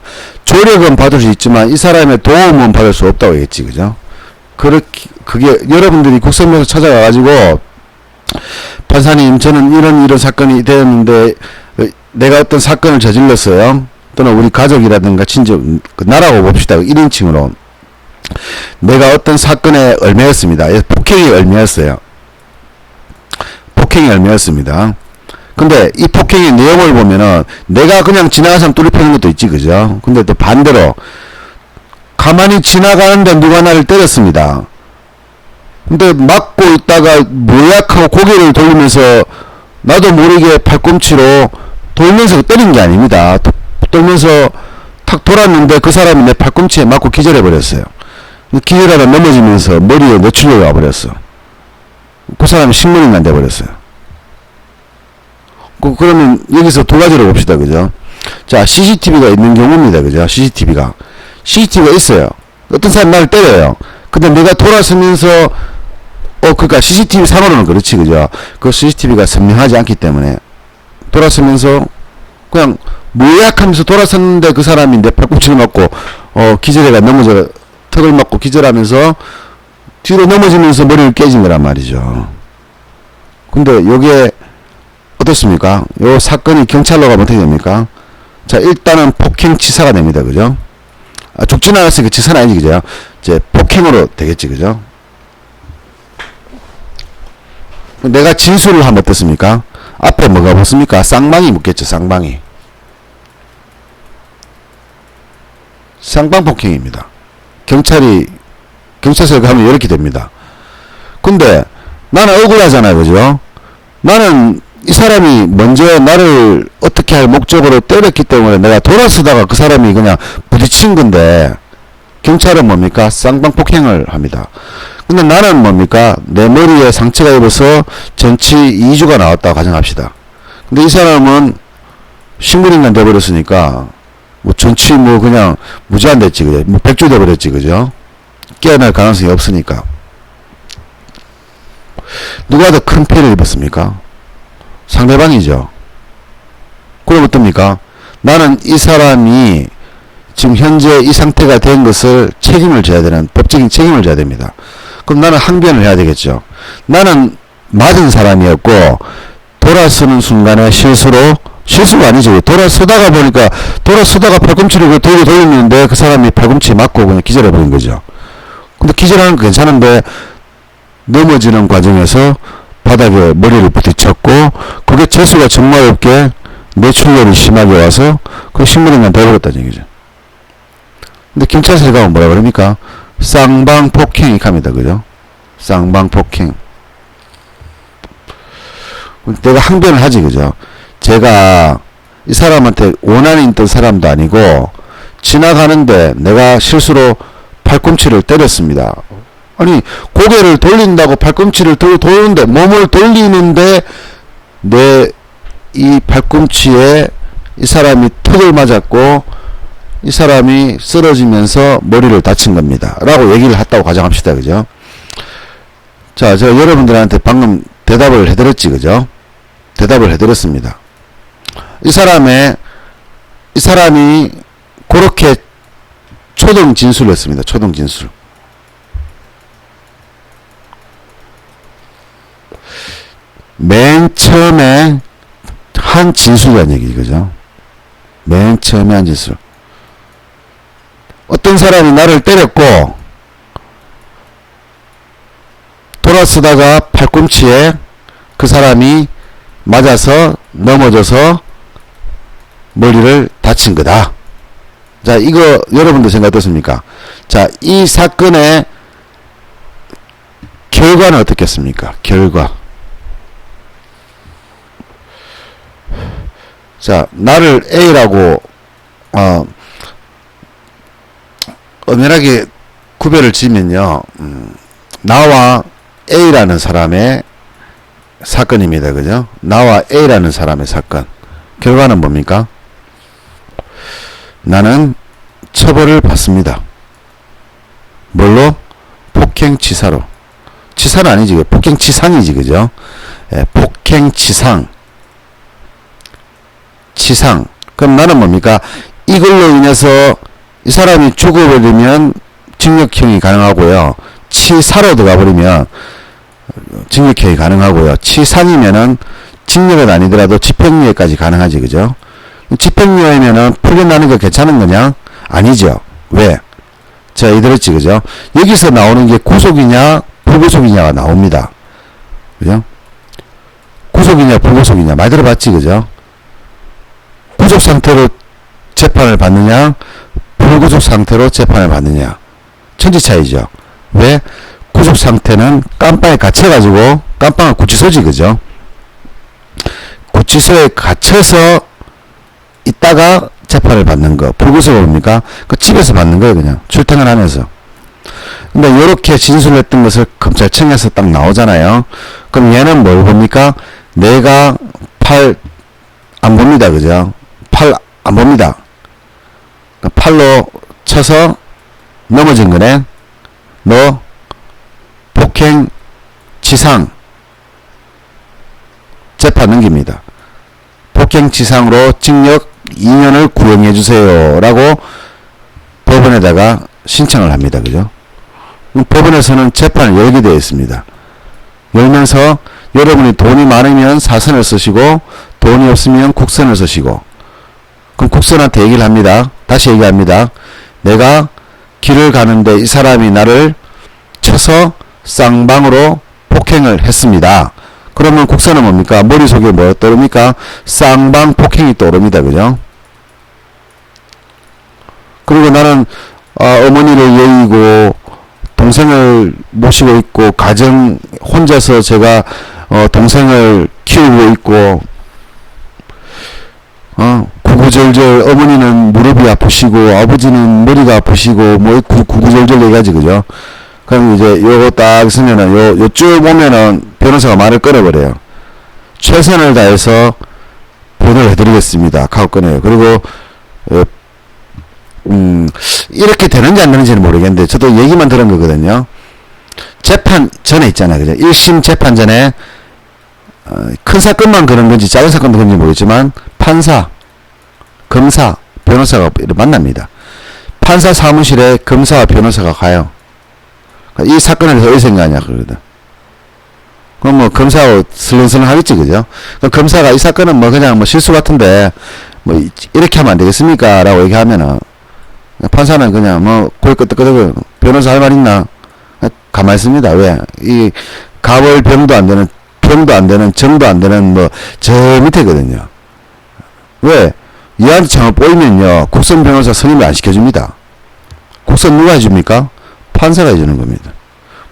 조력은 받을 수 있지만 이 사람의 도움은 받을 수 없다고 했지, 그죠? 그게 여러분들이 국선 변호사 찾아가가지고 판사님, 저는 이런 사건이 되었는데 내가 어떤 사건을 저질렀어요. 또는 우리 가족이라든가 친족, 나라고 봅시다. 1인칭으로 내가 어떤 사건에 얽매였습니다. 폭행이 얽매였어요. 폭행이 얽매였습니다. 근데 이 폭행의 내용을 보면은 내가 그냥 지나가는 사람 뚜리 패는 것도 있지, 그죠? 근데 또 반대로 가만히 지나가는데 누가 나를 때렸습니다. 근데 맞고 있다가 모약하고 고개를 돌리면서 나도 모르게 팔꿈치로 돌면서 때린 게 아닙니다. 돌면서 탁 돌았는데 그 사람이 내 팔꿈치에 맞고 기절해버렸어요. 기절하다 넘어지면서 머리에 뇌출혈이 와버렸어. 그 사람이 식물인간 안 돼버렸어요. 그러면 여기서 두 가지로 봅시다, 그죠? 자, CCTV가 있는 경우입니다, 그죠? CCTV가 있어요. 어떤 사람 나를 때려요. 근데 내가 돌아서면서 그러니까 CCTV 상으로는 그렇지, 그죠? 그 CCTV가 선명하지 않기 때문에 돌아서면서 그냥 모약하면서 돌아섰는데 그 사람이 내 팔꿈치를 맞고 기절해가 넘어져 턱을 맞고 기절하면서 뒤로 넘어지면서 머리를 깨진 거란 말이죠. 근데 요게 어떻습니까? 요 사건이 경찰로 가면 어떻게 됩니까? 자, 일단은 폭행치사가 됩니다, 그죠? 죽지는 않았으니까 치사는 아니지, 그죠? 이제 폭행으로 되겠지, 그죠? 내가 진술을 하면 어떻습니까? 앞에 뭐가 붙습니까? 쌍방이 묻겠죠, 쌍방이. 쌍방 폭행입니다. 경찰서에 가면 이렇게 됩니다. 근데 나는 억울하잖아요, 그죠? 나는 이 사람이 먼저 나를 어떻게 할 목적으로 때렸기 때문에 내가 돌아서다가 그 사람이 그냥 부딪힌 건데, 경찰은 뭡니까? 쌍방 폭행을 합니다. 근데 나는 뭡니까? 내 머리에 상처가 입어서 전치 2주가 나왔다고 가정합시다. 근데 이 사람은 식물인간 돼버렸으니까 뭐 전치 뭐 그냥 무제한 됐지, 그죠? 뭐 100주 돼버렸지, 그죠? 깨어날 가능성이 없으니까. 누가 더 큰 피해를 입었습니까? 상대방이죠. 그럼 어떻습니까? 나는 이 사람이 지금 현재 이 상태가 된 것을 책임을 져야 되는, 법적인 책임을 져야 됩니다. 그럼 나는 항변을 해야 되겠죠. 나는 맞은 사람이었고 돌아서는 순간에 실수가 아니죠. 돌아서다가 보니까 팔꿈치를 들고 돌리는데 그 사람이 팔꿈치에 맞고 그냥 기절해버린 거죠. 근데 기절하는 건 괜찮은데 넘어지는 과정에서 바닥에 머리를 부딪혔고 그게 재수가 정말 없게 뇌출혈이 심하게 와서 그 식물인간 돼버렸다는 얘기죠. 근데 경찰서에 가면 뭐라 그럽니까? 쌍방폭행이 갑니다. 그죠? 쌍방폭행. 내가 항변을 하지, 그죠? 제가 이 사람한테 원한이 있던 사람도 아니고 지나가는데 내가 실수로 팔꿈치를 때렸습니다. 아니, 고개를 돌린다고 팔꿈치를 돌리는데, 몸을 돌리는데 내 이 팔꿈치에 이 사람이 턱을 맞았고 이 사람이 쓰러지면서 머리를 다친 겁니다. 라고 얘기를 했다고 가정합시다. 그죠? 자, 제가 여러분들한테 방금 대답을 해드렸지, 그죠? 대답을 해드렸습니다. 이 사람이 그렇게 초등 진술을 했습니다. 초등 진술. 맨 처음에 한 진술이라는 얘기, 그죠? 맨 처음에 한 진술. 어떤 사람이 나를 때렸고 돌아서다가 팔꿈치에 그 사람이 맞아서 넘어져서 머리를 다친 거다. 자, 이거 여러분들 생각 어떻습니까? 자, 이 사건의 결과는 어떻겠습니까? 결과. 자, 나를 A라고 엄연하게 구별을 지면요, 나와 A라는 사람의 사건입니다. 그죠? 나와 A라는 사람의 사건. 결과는 뭡니까? 나는 처벌을 받습니다. 뭘로? 폭행치사로. 치사는 아니지. 폭행치상이지. 그죠? 예, 폭행치상. 치상. 그럼 나는 뭡니까? 이걸로 인해서 이 사람이 죽어버리면 징역형이 가능하고요. 치사로 들어가 버리면 징역형이 가능하고요. 치상이면은 징역은 아니더라도 집행유예까지 가능하지, 그죠? 집행유예면은 풀려나는 게 괜찮은 거냐? 아니죠. 왜? 제가 이들었지, 그죠? 여기서 나오는 게 구속이냐, 불구속이냐가 나옵니다. 그죠? 구속이냐, 불구속이냐. 많이 들어봤지, 그죠? 구속 상태로 재판을 받느냐, 불구속 상태로 재판을 받느냐. 천지 차이죠. 왜? 구속 상태는 깜빵에 갇혀가지고, 깜빵은 구치소지, 그죠? 구치소에 갇혀서 있다가 재판을 받는 거. 불구속은 뭡니까? 그 집에서 받는 거예요, 그냥. 출퇴근 하면서. 근데 요렇게 진술했던 것을 검찰청에서 딱 나오잖아요. 그럼 얘는 뭘 봅니까? 내가 팔 안 봅니다, 그죠? 팔 안 봅니다. 팔로 쳐서 넘어진 거네. 너 폭행 치상 재판 넘깁니다. 폭행치상으로 징역 2년을 구형해 주세요 라고 법원에다가 신청을 합니다. 그죠? 법원에서는 재판을 열게 되어 있습니다. 열면서 여러분이 돈이 많으면 사선을 쓰시고 돈이 없으면 국선을 쓰시고, 그럼 국선한테 얘기를 합니다. 다시 얘기합니다. 내가 길을 가는데 이 사람이 나를 쳐서 쌍방으로 폭행을 했습니다. 그러면 국선은 뭡니까? 머릿속에 뭐 떠오릅니까? 쌍방 폭행이 떠오릅니다. 그죠? 그리고 나는 어머니를 여의고 동생을 모시고 있고 가정 혼자서 제가 동생을 키우고 있고 구구절절 어머니는 무릎이 아프시고 아버지는 머리가 아프시고 뭐 구구절절 얘기하지 그죠? 그럼 이제 요거 딱 쓰면은 요쭉 보면은 변호사가 말을 끊어버려요. 최선을 다해서 변호를 해드리겠습니다. 하고 끊어요. 그리고 이렇게 되는지 안 되는지는 모르겠는데 저도 얘기만 들은 거거든요. 재판 전에 있잖아요. 그죠? 1심 재판 전에 큰 사건만 그런 건지 작은 사건도 그런지 모르겠지만 판사, 검사, 변호사가 만납니다. 판사 사무실에 검사와 변호사가 가요. 이 사건에 대해서 어디 생각하냐 그러거든. 그럼 뭐 검사하고 슬렁슬렁 하겠지 그죠? 그럼 검사가 이 사건은 뭐 그냥 뭐 실수 같은데 뭐 이렇게 하면 안 되겠습니까? 라고 얘기하면은 판사는 그냥 뭐 고개 끄덕끄덕 변호사 할 말 있나? 가만히 있습니다. 왜? 이 가벌 병도 안 되는 병도 안 되는 정도 안 되는 뭐 저 밑에거든요. 왜? 얘한테 잘못 보이면요 국선 변호사 선임을 안 시켜줍니다. 국선 누가 해줍니까? 판사가 해주는 겁니다.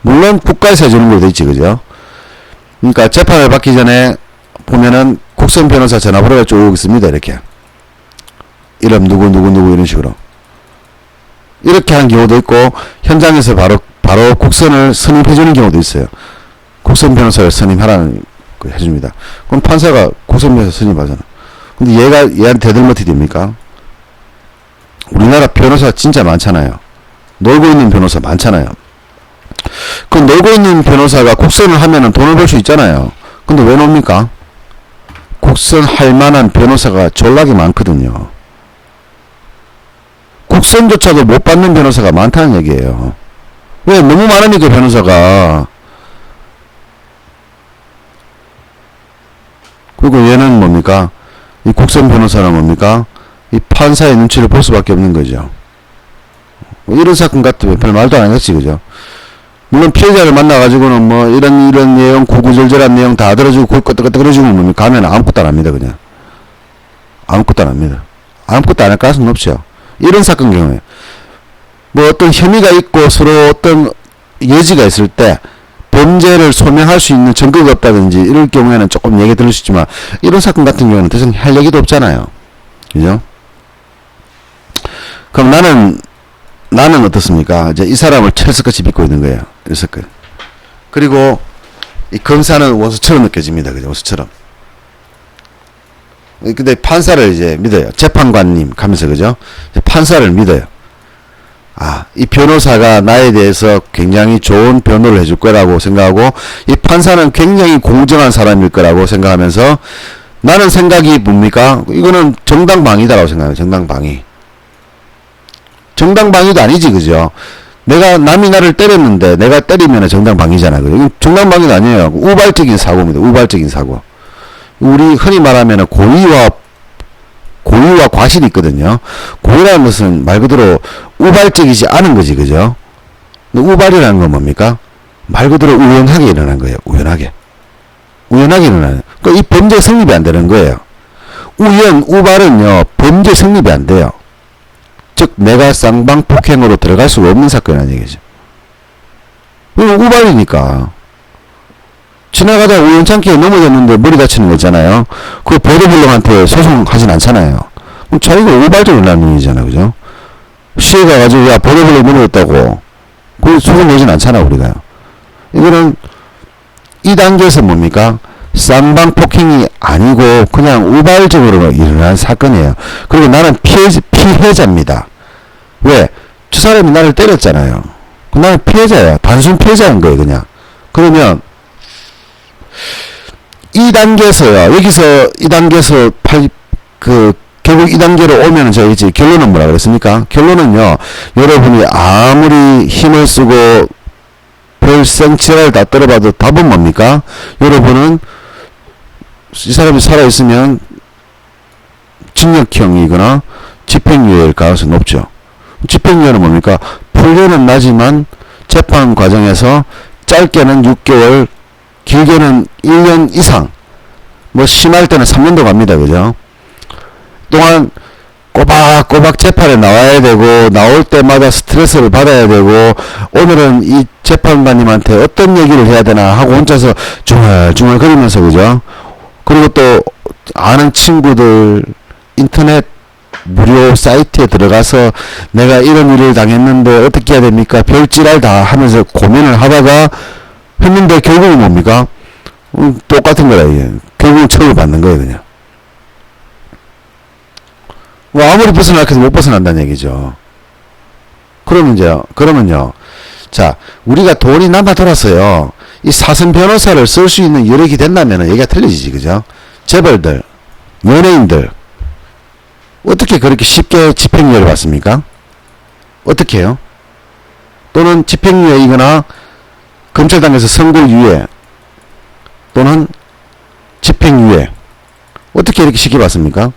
물론 국가에서 해주는 걸로 돼 있지 그죠? 그러니까 재판을 받기 전에 보면은 국선 변호사 전화번호가 쭉 있습니다. 이렇게 이름 누구 이런 식으로 이렇게 하는 경우도 있고 현장에서 바로 국선을 선임해주는 경우도 있어요. 국선 변호사를 선임하라는 거 해줍니다. 그럼 판사가 국선 변호사 선임하잖아. 근데 얘한테 대들머티 됩니까? 우리나라 변호사 진짜 많잖아요. 놀고 있는 변호사 많잖아요. 그 놀고 있는 변호사가 국선을 하면은 돈을 벌 수 있잖아요. 근데 왜 놉니까? 국선 할 만한 변호사가 졸라게 많거든요. 국선조차도 못 받는 변호사가 많다는 얘기예요. 왜? 너무 많으니까 변호사가. 그리고 얘는 뭡니까? 이 국선 변호사는 뭡니까? 이 판사의 눈치를 볼 수밖에 없는 거죠. 뭐 이런 사건 같으면 별 말도 안 하겠지, 그죠? 물론 피해자를 만나가지고는 뭐 이런 내용, 구구절절한 내용 다 들어주고 끄떡끄떡 들어주면 뭡니까? 가면 아무것도 안 합니다, 그냥. 아무것도 안 합니다. 아무것도 안 할 가능성은 없죠. 이런 사건 경우에. 뭐 어떤 혐의가 있고 서로 어떤 여지가 있을 때 범죄를 소명할 수 있는 증거가 없다든지 이럴 경우에는 조금 얘기 들을 수 있지만 이런 사건 같은 경우는 더 이상 할 얘기도 없잖아요. 그죠? 그럼 나는 어떻습니까? 이제 이 사람을 철석같이 믿고 있는 거예요. 철석같이. 그리고 이 검사는 원수처럼 느껴집니다. 그죠? 원수처럼. 근데 판사를 이제 믿어요. 재판관님 가면서 그죠? 판사를 믿어요. 이 변호사가 나에 대해서 굉장히 좋은 변호를 해줄 거라고 생각하고 이 판사는 굉장히 공정한 사람일 거라고 생각하면서 나는 생각이 뭡니까? 이거는 정당방위다라고 생각해요. 정당방위. 정당방위도 아니지 그죠? 남이 나를 때렸는데 내가 때리면 정당방위잖아. 그죠? 정당방위도 아니에요. 우발적인 사고입니다. 우발적인 사고. 우리 흔히 말하면 고의와 과실이 있거든요. 고의라는 것은 말 그대로 우발적이지 않은 거지, 그죠? 우발이라는 건 뭡니까? 말 그대로 우연하게 일어난 거예요. 우연하게 일어나는. 그러니까 이 범죄 성립이 안 되는 거예요. 우발은요, 범죄 성립이 안 돼요. 즉, 내가 쌍방폭행으로 들어갈 수가 없는 사건이라는 얘기죠. 이건 우발이니까. 지나가다 우연찮게 넘어졌는데 머리 다치는 거 있잖아요. 그거 보도블록한테 소송하진 않잖아요. 그럼 자기가 우발적으로 일어나는 일이잖아요. 그죠? 시에 가가지고, 야, 보도블록 넘어졌다고. 그거 소송 내진 않잖아, 우리가요. 이거는, 이 단계에서 뭡니까? 쌍방폭행이 아니고, 그냥 우발적으로 일어난 사건이에요. 그리고 나는 피해자입니다. 왜? 저 사람이 나를 때렸잖아요. 나는 피해자야. 단순 피해자인 거예요, 그냥. 그러면, 이 단계에서요, 결국 이 단계로 오면은 이제 결론은 뭐라 그랬습니까? 결론은요, 여러분이 아무리 힘을 쓰고 별 생치를 다 떨어봐도 답은 뭡니까? 여러분은 이 사람이 살아있으면 징역형이거나 집행유예일 가능성이 높죠. 집행유예는 뭡니까? 풀려는 나지만 재판 과정에서 짧게는 6개월, 길게는 1년 이상, 뭐 심할 때는 3년도 갑니다. 그죠? 또한 꼬박꼬박 재판에 나와야 되고, 나올 때마다 스트레스를 받아야 되고, 오늘은 이 재판관님한테 어떤 얘기를 해야 되나 하고 혼자서 중얼중얼 거리면서, 그죠? 그리고 또 아는 친구들 인터넷 무료 사이트에 들어가서 내가 이런 일을 당했는데 어떻게 해야 됩니까? 별지랄 다 하면서 고민을 하다가 했는데 결국은 뭡니까? 똑같은 거라, 이게. 결국은 처벌받는 거예요, 그냥. 뭐 아무리 벗어나게 해도 못 벗어난다는 얘기죠. 그러면요. 자, 우리가 돈이 남아 돌아서요. 이 사선 변호사를 쓸 수 있는 여력이 된다면 얘기가 틀려지지, 그죠? 재벌들, 연예인들, 어떻게 그렇게 쉽게 집행유예를 받습니까? 어떻게 해요? 또는 집행유예이거나 검찰당에서 선고유예 또는 집행유예 어떻게 이렇게 쉽게 받습니까?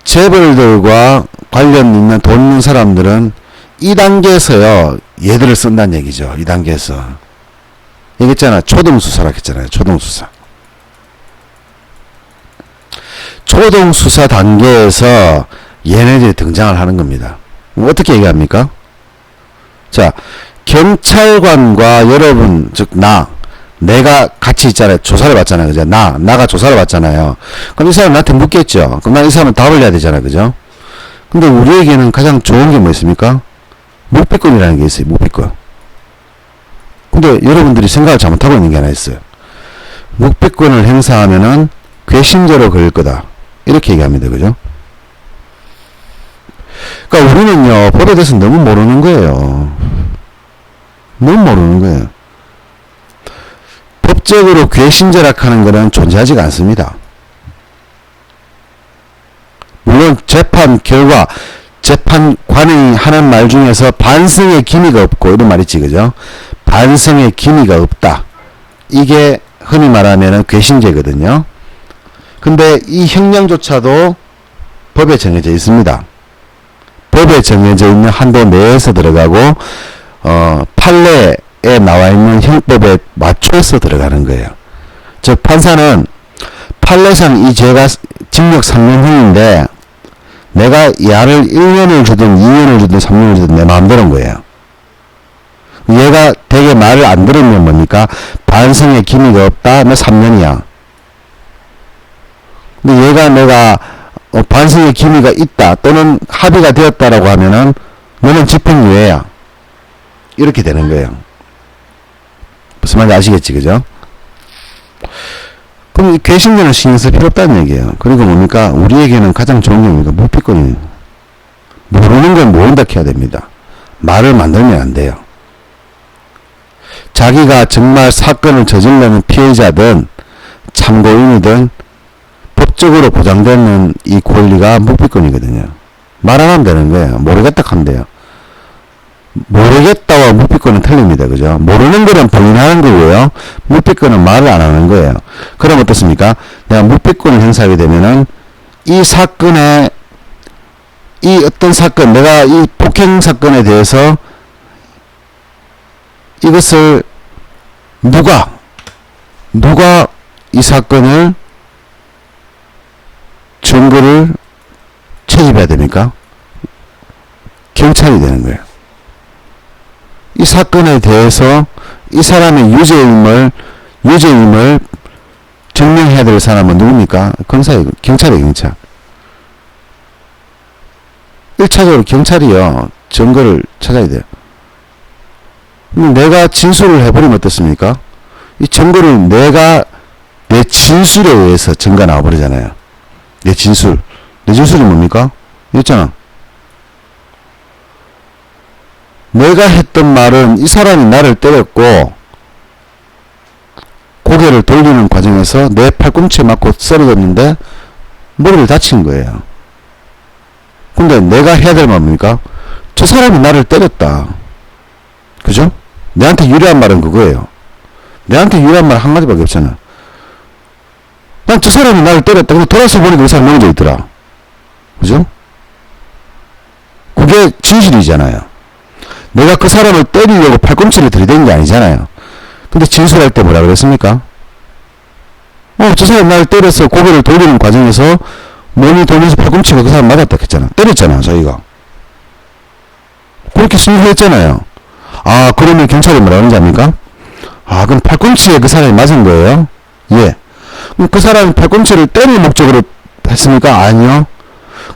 재벌들과 관련 있는 돈 있는 사람들은 2단계에서요 얘들을 쓴다는 얘기죠. 2단계에서 얘기했잖아. 초등수사라고 했잖아요. 초등수사. 초등수사 단계에서 얘네들이 등장을 하는 겁니다. 어떻게 얘기합니까? 자, 경찰관과 여러분, 즉 내가 같이 있잖아요. 조사를 받잖아요. 그죠? 나가 조사를 받잖아요. 그럼 이 사람 나한테 묻겠죠. 그럼 난 이 사람은 답을 해야 되잖아요. 그죠? 근데 우리에게는 가장 좋은 게 뭐 있습니까? 묵비권이라는 게 있어요. 묵비권. 근데 여러분들이 생각을 잘못하고 있는 게 하나 있어요. 묵비권을 행사하면은 괘씸죄로 걸릴 거다. 이렇게 얘기합니다. 그죠? 그러니까 우리는요, 법에 대해서 너무 모르는 거예요. 너무 모르는 거예요. 법적으로 괘씸죄라 하는 것은 존재하지가 않습니다. 물론 재판 결과, 재판관이 하는 말 중에서 반성의 기미가 없고 이런 말 있지, 그죠? 반성의 기미가 없다. 이게 흔히 말하면 괘씸죄거든요. 근데 이 형량조차도 법에 정해져 있습니다. 법에 정해져 있는 한도 내에서 들어가고 판례에 나와 있는 형법에 맞춰서 들어가는 거예요. 즉 판사는 판례상 이 죄가 징역 3년형인데 내가 야를 1년을 주든 2년을 주든 3년을 주든 내 마음대로인 거예요. 얘가 되게 말을 안 들으면 뭡니까? 반성의 기미가 없다. 뭐 3년이야. 근데 얘가 내가 반성의 기미가 있다 또는 합의가 되었다라고 하면은 너는 집행유예야. 이렇게 되는 거예요. 무슨 말인지 아시겠지, 그죠? 그럼 이 괘씸죄는 신경 쓸 필요 없다는 얘기예요. 그리고 뭡니까? 우리에게는 가장 좋은 게 뭡니까? 묵비권이. 모르는 건 모른다 해야 됩니다. 말을 만들면 안 돼요. 자기가 정말 사건을 저지르는 피해자든 참고인이든 법적으로 보장되는 이 권리가 묵비권이거든요. 말 안 하면 되는 거예요. 모르겠다 하면 돼요. 모르겠다와 묵비권은 틀립니다. 그죠? 모르는 거는 부인하는 거고요. 묵비권은 말을 안 하는 거예요. 그럼 어떻습니까? 내가 묵비권을 행사하게 되면은 이 사건에 이 어떤 사건, 내가 이 폭행 사건에 대해서 이것을 누가 이 사건을 증거를 채집해야 됩니까? 경찰이 되는 거예요. 이 사건에 대해서 이 사람의 유죄임을 증명해야 될 사람은 누굽니까? 검사예요. 경찰이에요. 경찰. 1차적으로 경찰이요. 증거를 찾아야 돼요. 내가 진술을 해버리면 어떻습니까? 이 증거를 내 진술에 의해서 증거가 나와버리잖아요. 내 진술이 뭡니까? 있잖아. 내가 했던 말은 이 사람이 나를 때렸고 고개를 돌리는 과정에서 내 팔꿈치에 맞고 쓰러졌는데 머리를 다친 거예요. 근데 내가 해야 될 말은 뭡니까? 저 사람이 나를 때렸다. 그죠? 내한테 유리한 말은 그거예요. 내한테 유리한 말 한 가지밖에 없잖아. 난 저 사람이 나를 때렸다. 근데 돌아서 보니까 그 사람 넘어져 있더라. 그죠? 그게 진실이잖아요. 내가 그 사람을 때리려고 팔꿈치를 들이댄 게 아니잖아요. 근데 진술할 때 뭐라 그랬습니까? 저 사람 날 때려서 고개를 돌리는 과정에서 몸이 돌면서 팔꿈치가 그 사람 맞았다 했잖아. 때렸잖아, 저희가. 그렇게 진술했잖아요. 그러면 경찰이 뭐라 그러는지 압니까? 그럼 팔꿈치에 그 사람이 맞은 거예요? 예. 그럼 그 사람이 팔꿈치를 때릴 목적으로 했습니까? 아니요.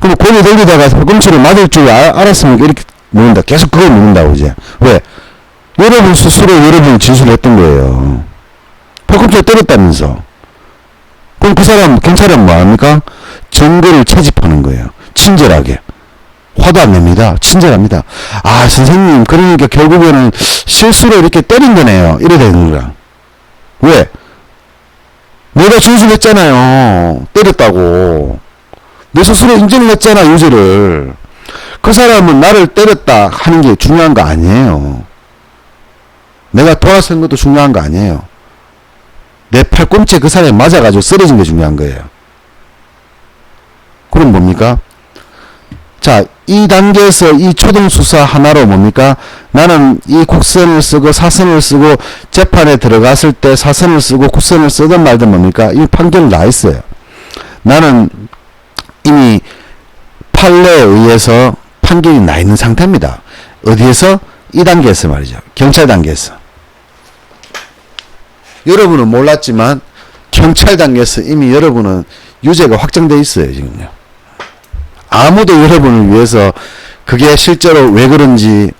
그럼 고개 돌리다가 팔꿈치를 맞을 줄 알았으면 이렇게 묻는다. 계속 그걸 묻는다고, 이제. 왜? 여러분 스스로 여러분이 진술을 했던 거예요. 팔꿈치를 때렸다면서. 그럼 그 사람, 경찰은 뭐 합니까? 증거를 채집하는 거예요. 친절하게. 화도 안 냅니다. 친절합니다. 선생님, 그러니까 결국에는 실수로 이렇게 때린 거네요. 이래 되는 거야. 왜? 내가 진술했잖아요. 때렸다고. 내 스스로 인정을 했잖아, 유죄를. 그 사람은 나를 때렸다 하는 게 중요한 거 아니에요. 내가 돌아선 것도 중요한 거 아니에요. 내 팔꿈치에 그 사람이 맞아가지고 쓰러진 게 중요한 거예요. 그럼 뭡니까? 자, 이 단계에서 이 초등수사 하나로 뭡니까? 나는 이 국선을 쓰고 사선을 쓰고 재판에 들어갔을 때 사선을 쓰고 국선을 쓰든 말든 뭡니까? 이 판결 나 있어요. 나는 이미 판례에 의해서 판결이 나 있는 상태입니다. 어디에서? 이 단계에서 말이죠. 경찰 단계에서. 여러분은 몰랐지만 경찰 단계에서 이미 여러분은 유죄가 확정돼 있어요, 지금요. 아무도 여러분을 위해서 그게 실제로 왜 그런지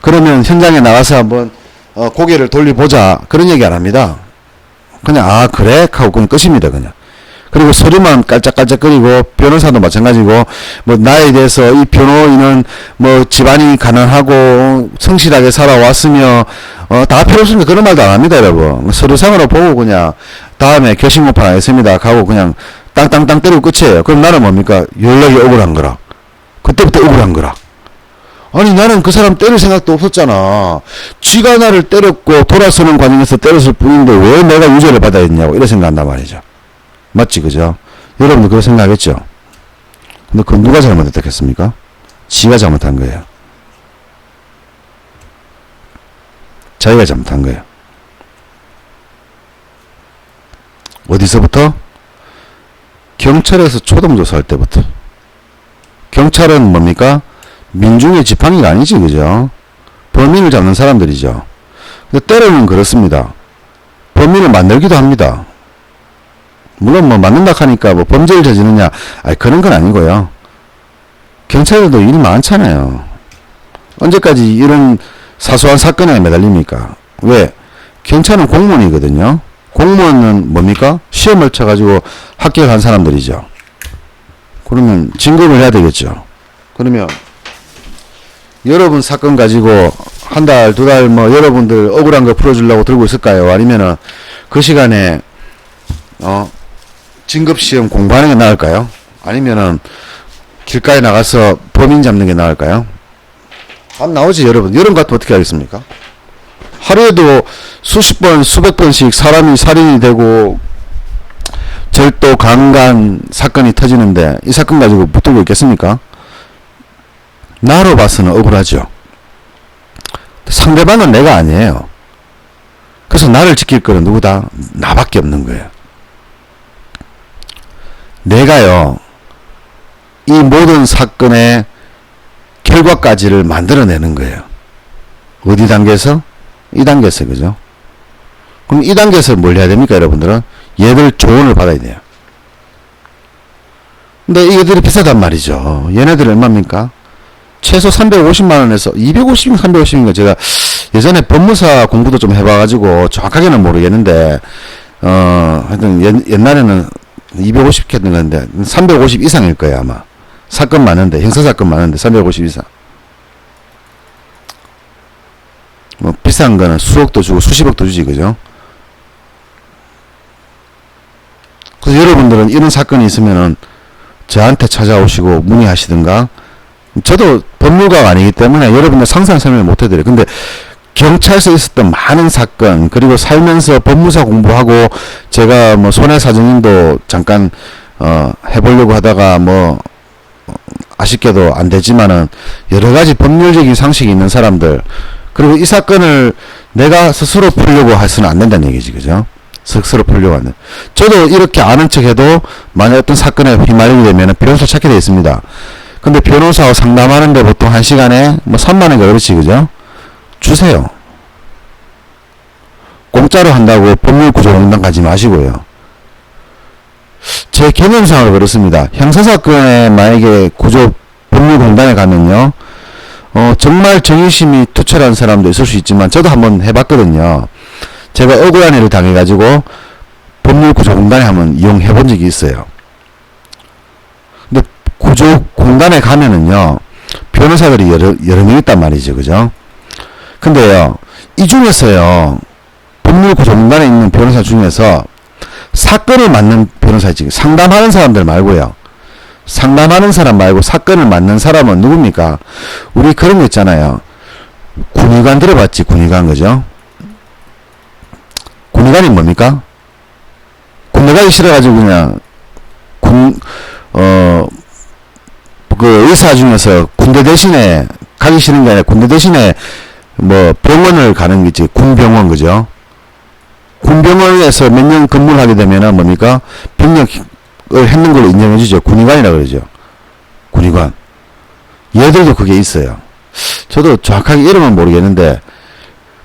그러면 현장에 나가서 한번 고개를 돌려보자 그런 얘기 안 합니다. 그냥 그래? 하고 그냥 끝입니다. 그냥. 그리고 서류만 깔짝깔짝거리고 변호사도 마찬가지고 뭐 나에 대해서 이 변호인은 뭐 집안이 가난하고 성실하게 살아왔으며 다 필요 없습니다. 그런 말도 안 합니다, 여러분. 서류상으로 보고 그냥 다음에 결심 오판하겠습니다 하고 그냥 땅땅땅 때리고 끝이에요. 그럼 나는 뭡니까? 연락이 억울한 거라. 그때부터 억울한 거라. 아니 나는 그 사람 때릴 생각도 없었잖아. 쥐가 나를 때렸고 돌아서는 과정에서 때렸을 뿐인데 왜 내가 유죄를 받아야 했냐고 이런 생각한단 말이죠. 맞지, 그죠? 여러분도 그런 생각하겠죠? 근데 그건 누가 잘못했겠습니까? 지가 잘못한 거예요. 자기가 잘못한 거예요. 어디서부터? 경찰에서 초동조사할 때부터. 경찰은 뭡니까? 민중의 지팡이가 아니지, 그죠? 범인을 잡는 사람들이죠. 근데 때로는 그렇습니다. 범인을 만들기도 합니다. 물론 뭐 만든다 하니까 뭐 범죄를 저지르냐, 그런 건 아니고요. 경찰들도 일이 많잖아요. 언제까지 이런 사소한 사건에 매달립니까? 왜? 경찰은 공무원이거든요. 공무원은 뭡니까? 시험을 쳐가지고 합격한 사람들이죠. 그러면 진급을 해야 되겠죠. 그러면 여러분 사건 가지고 한 달, 두 달 뭐 여러분들 억울한 거 풀어주려고 들고 있을까요? 아니면은 그 시간에 진급시험 공부하는 게 나을까요? 아니면은 길가에 나가서 범인 잡는 게 나을까요? 안 나오지, 여러분. 여러분 같으면 어떻게 하겠습니까? 하루에도 수십 번, 수백 번씩 사람이 살인이 되고 절도, 강간 사건이 터지는데 이 사건 가지고 붙들고 있겠습니까? 나로 봐서는 억울하죠. 상대방은 내가 아니에요. 그래서 나를 지킬 거는 누구다? 나밖에 없는 거예요. 내가요, 이 모든 사건의 결과까지를 만들어내는 거예요. 어디 단계에서? 이 단계에서, 그죠? 그럼 이 단계에서 뭘 해야 됩니까, 여러분들은? 얘들 조언을 받아야 돼요. 근데 얘들이 비싸단 말이죠. 얘네들 얼마입니까? 최소 350만원에서 250인가 350인가 제가 예전에 법무사 공부도 좀 해봐가지고 정확하게는 모르겠는데, 하여튼 옛날에는 250 했던 건데 350 이상일 거예요, 아마. 사건 많은데, 형사사건 많은데 350 이상. 뭐 비싼 거는 수억도 주고 수십억도 주지, 그죠? 그래서 여러분들은 이런 사건이 있으면은 저한테 찾아오시고 문의하시든가. 저도 법률가가 아니기 때문에 여러분들 상세한 설명을 못 해드려요. 근데 경찰서에 있었던 많은 사건, 그리고 살면서 법무사 공부하고 제가 뭐 손해사정인도 잠깐 해보려고 하다가 뭐 아쉽게도 안 되지만은 여러 가지 법률적인 상식이 있는 사람들, 그리고 이 사건을 내가 스스로 풀려고 해서는 안 된다는 얘기지, 그죠? 스스로 풀려고 하는. 저도 이렇게 아는 척 해도 만약 어떤 사건에 휘말리게 되면 변호사 찾게 되어 있습니다. 근데 변호사와 상담하는데 보통 1시간에 뭐 3만원인가 그렇지, 그죠? 주세요. 공짜로 한다고 법률구조공단 가지 마시고요. 제 개념상으로 그렇습니다. 형사사건에 만약에 법률공단에 가면요, 정말 정의심이 투철한 사람도 있을 수 있지만, 저도 한번 해봤거든요. 제가 억울한 일을 당해가지고, 법률구조공단에 한번 이용해본 적이 있어요. 근데 구조공단에 가면은요, 변호사들이 여러 명 있단 말이죠. 그죠? 근데요, 이 중에서요, 법률구조공단에 있는 변호사 중에서 사건을 맡는 변호사지, 상담하는 사람들 말고요. 상담하는 사람 말고 사건을 맡는 사람은 누굽니까? 우리 그런 거 있잖아요. 군의관 들어봤지? 군의관, 그죠? 군의관이 뭡니까? 군대 가기 싫어가지고 그냥 그 의사 중에서 군대 대신에 가기 싫은 게 아니라 군대 대신에 뭐 병원을 가는 게 있지. 군병원, 그죠? 군병원에서 몇 년 근무를 하게 되면은 뭡니까? 병력을 했는 걸로 인정해주죠. 군의관이라 그러죠. 군의관. 얘들도 그게 있어요. 저도 정확하게 이름은 모르겠는데,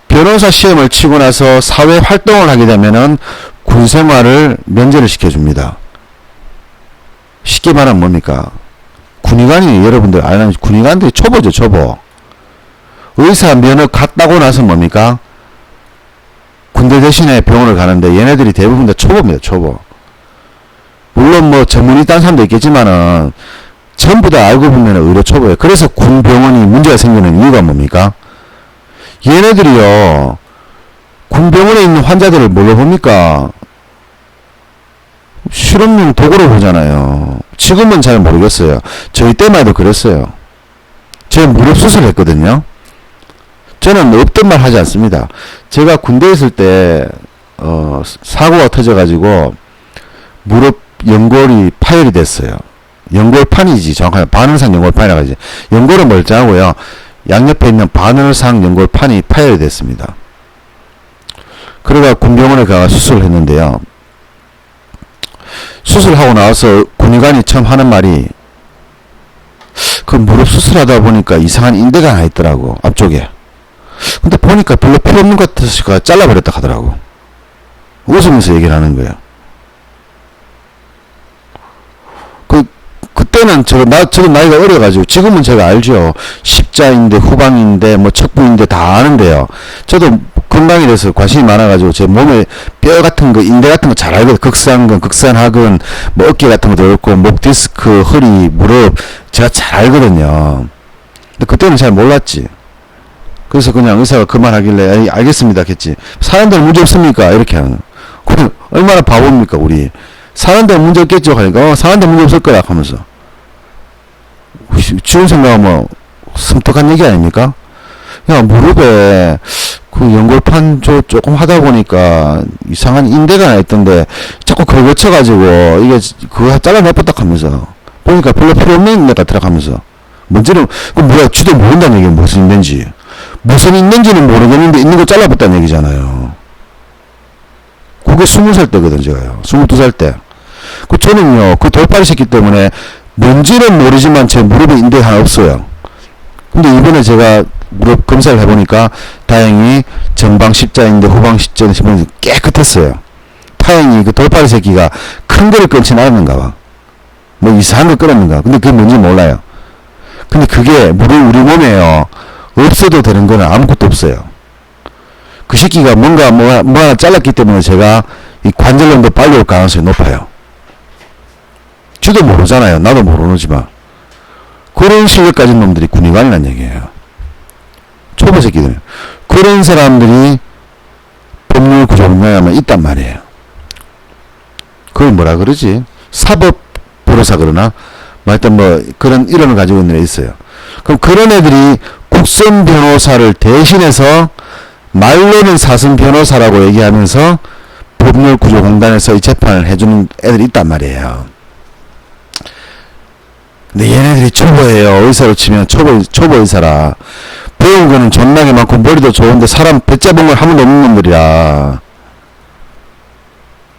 변호사 시험을 치고 나서 사회 활동을 하게 되면은 군 생활을 면제를 시켜줍니다. 쉽게 말하면 뭡니까? 군의관이 여러분들 아는 군의관들이 초보죠, 초보. 의사 면허 갔다고 나서 뭡니까? 군대 대신에 병원을 가는데 얘네들이 대부분 다 초보입니다, 초보. 물론 뭐 전문의 딴 사람도 있겠지만은 전부 다 알고 보면 의료 초보예요. 그래서 군병원이 문제가 생기는 이유가 뭡니까? 얘네들이요, 군병원에 있는 환자들을 뭘로 봅니까? 실험용 도구로 보잖아요. 지금은 잘 모르겠어요. 저희 때만 해도 그랬어요. 제가 무릎 수술했거든요. 저는 없던 말 하지 않습니다. 제가 군대에 있을 때 사고가 터져가지고 무릎 연골이 파열이 됐어요. 연골판이지, 정확하게 바늘상 연골판이라고 하지. 연골은 멀쩡하고요, 양옆에 있는 바늘상 연골판이 파열이 됐습니다. 그러다 군병원에 가서 수술을 했는데요, 수술하고 나와서 군의관이 처음 하는 말이, 그 무릎 수술하다 보니까 이상한 인대가 하나 있더라고, 앞쪽에. 근데 보니까 별로 필요 없는 것 같아서 잘라버렸다 하더라고. 웃으면서 얘기를 하는 거예요. 그때는 저도 나이가 어려가지고, 지금은 제가 알죠. 십자인대, 후방인대, 뭐 척부인대 다 아는데요. 저도 건강에 대해서 관심이 많아가지고, 제 몸에 뼈 같은 거, 인대 같은 거 잘 알거든요. 극상근, 극산하근, 뭐 어깨 같은 것도 그렇고, 목 디스크, 허리, 무릎, 제가 잘 알거든요. 근데 그때는 잘 몰랐지. 그래서 그냥 의사가 그 말 하길래, 알겠습니다 했지. 사람들 문제 없습니까? 이렇게 하는. 그럼 얼마나 바보입니까, 우리. 사는데 문제 없겠죠 하니까, 사는데 문제 없을 거야 하면서. 지금 생각하면 섬뜩한 얘기 아닙니까? 야, 무릎에 그 연골판 조금 하다 보니까 이상한 인대가 나 있던데 자꾸 그걸 거쳐가지고 이게 그거 잘라내봤다 하면서 보니까 별로 필요 없는 인대 같더라 하면서. 문제는 그 뭐야, 쥐도 모른다는 얘기는 무슨 인대인지. 무슨 인대인지는 모르겠는데 있는 거 잘라봤다는 얘기잖아요. 그게 20살 때거든, 제가요. 22살 때. 저는요, 그 돌팔이 새끼 때문에 뭔지는 모르지만 제 무릎에 인대 하나 없어요. 근데 이번에 제가 무릎 검사를 해보니까 다행히 전방 십자인대, 후방 십자인대 깨끗했어요. 다행히 그 돌팔이 새끼가 큰 거를 끊진 않았는가 봐. 뭐 이상한 거 끊었는가. 근데 그게 뭔지 몰라요. 근데 그게 우리 몸에요, 없어도 되는 거는 아무것도 없어요. 그 새끼가 뭐 하나 잘랐기 때문에 제가 이 관절염도 빨리 올 가능성이 높아요. 쥐도 모르잖아요. 나도 모르지만. 그런 실력 가진 놈들이 군의관이란 얘기예요. 초보 새끼들. 그런 사람들이 법률구조공단에 하면 있단 말이에요. 그걸 뭐라 그러지? 사법 변호사 그러나? 하여튼 뭐 그런 이름을 가지고 있는 애 있어요. 그럼 그런 애들이 국선 변호사를 대신해서 말로는 사승 변호사라고 얘기하면서 법률구조공단에서 이 재판을 해주는 애들이 있단 말이에요. 근데 얘네들이 초보예요. 의사로 치면 초보 의사라. 배운 거는 존나게 많고 머리도 좋은데 사람 배 짜본 걸 한 번도 없는 놈들이라.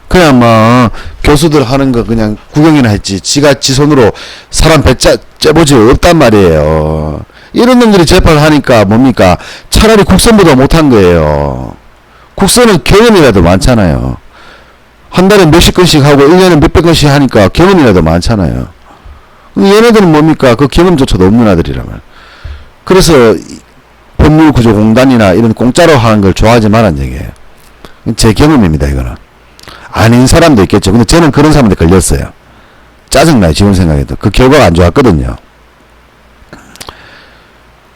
그냥 뭐 교수들 하는 거 그냥 구경이나 했지. 지가 지 손으로 사람 배 짜보지 없단 말이에요. 이런 놈들이 재판을 하니까 뭡니까? 차라리 국선보다 못한 거예요. 국선은 경험이라도 많잖아요. 한 달에 몇십 건씩 하고 1년에 몇백 건씩 하니까 경험이라도 많잖아요. 얘네들은 뭡니까? 그 경험조차도 없는 아들이라면. 그래서 법률구조공단이나 이런 공짜로 하는 걸 좋아하지 말란 얘기예요. 제 경험입니다, 이거는. 아닌 사람도 있겠죠. 근데 저는 그런 사람한테 걸렸어요. 짜증나요, 지금 생각해도. 그 결과가 안 좋았거든요.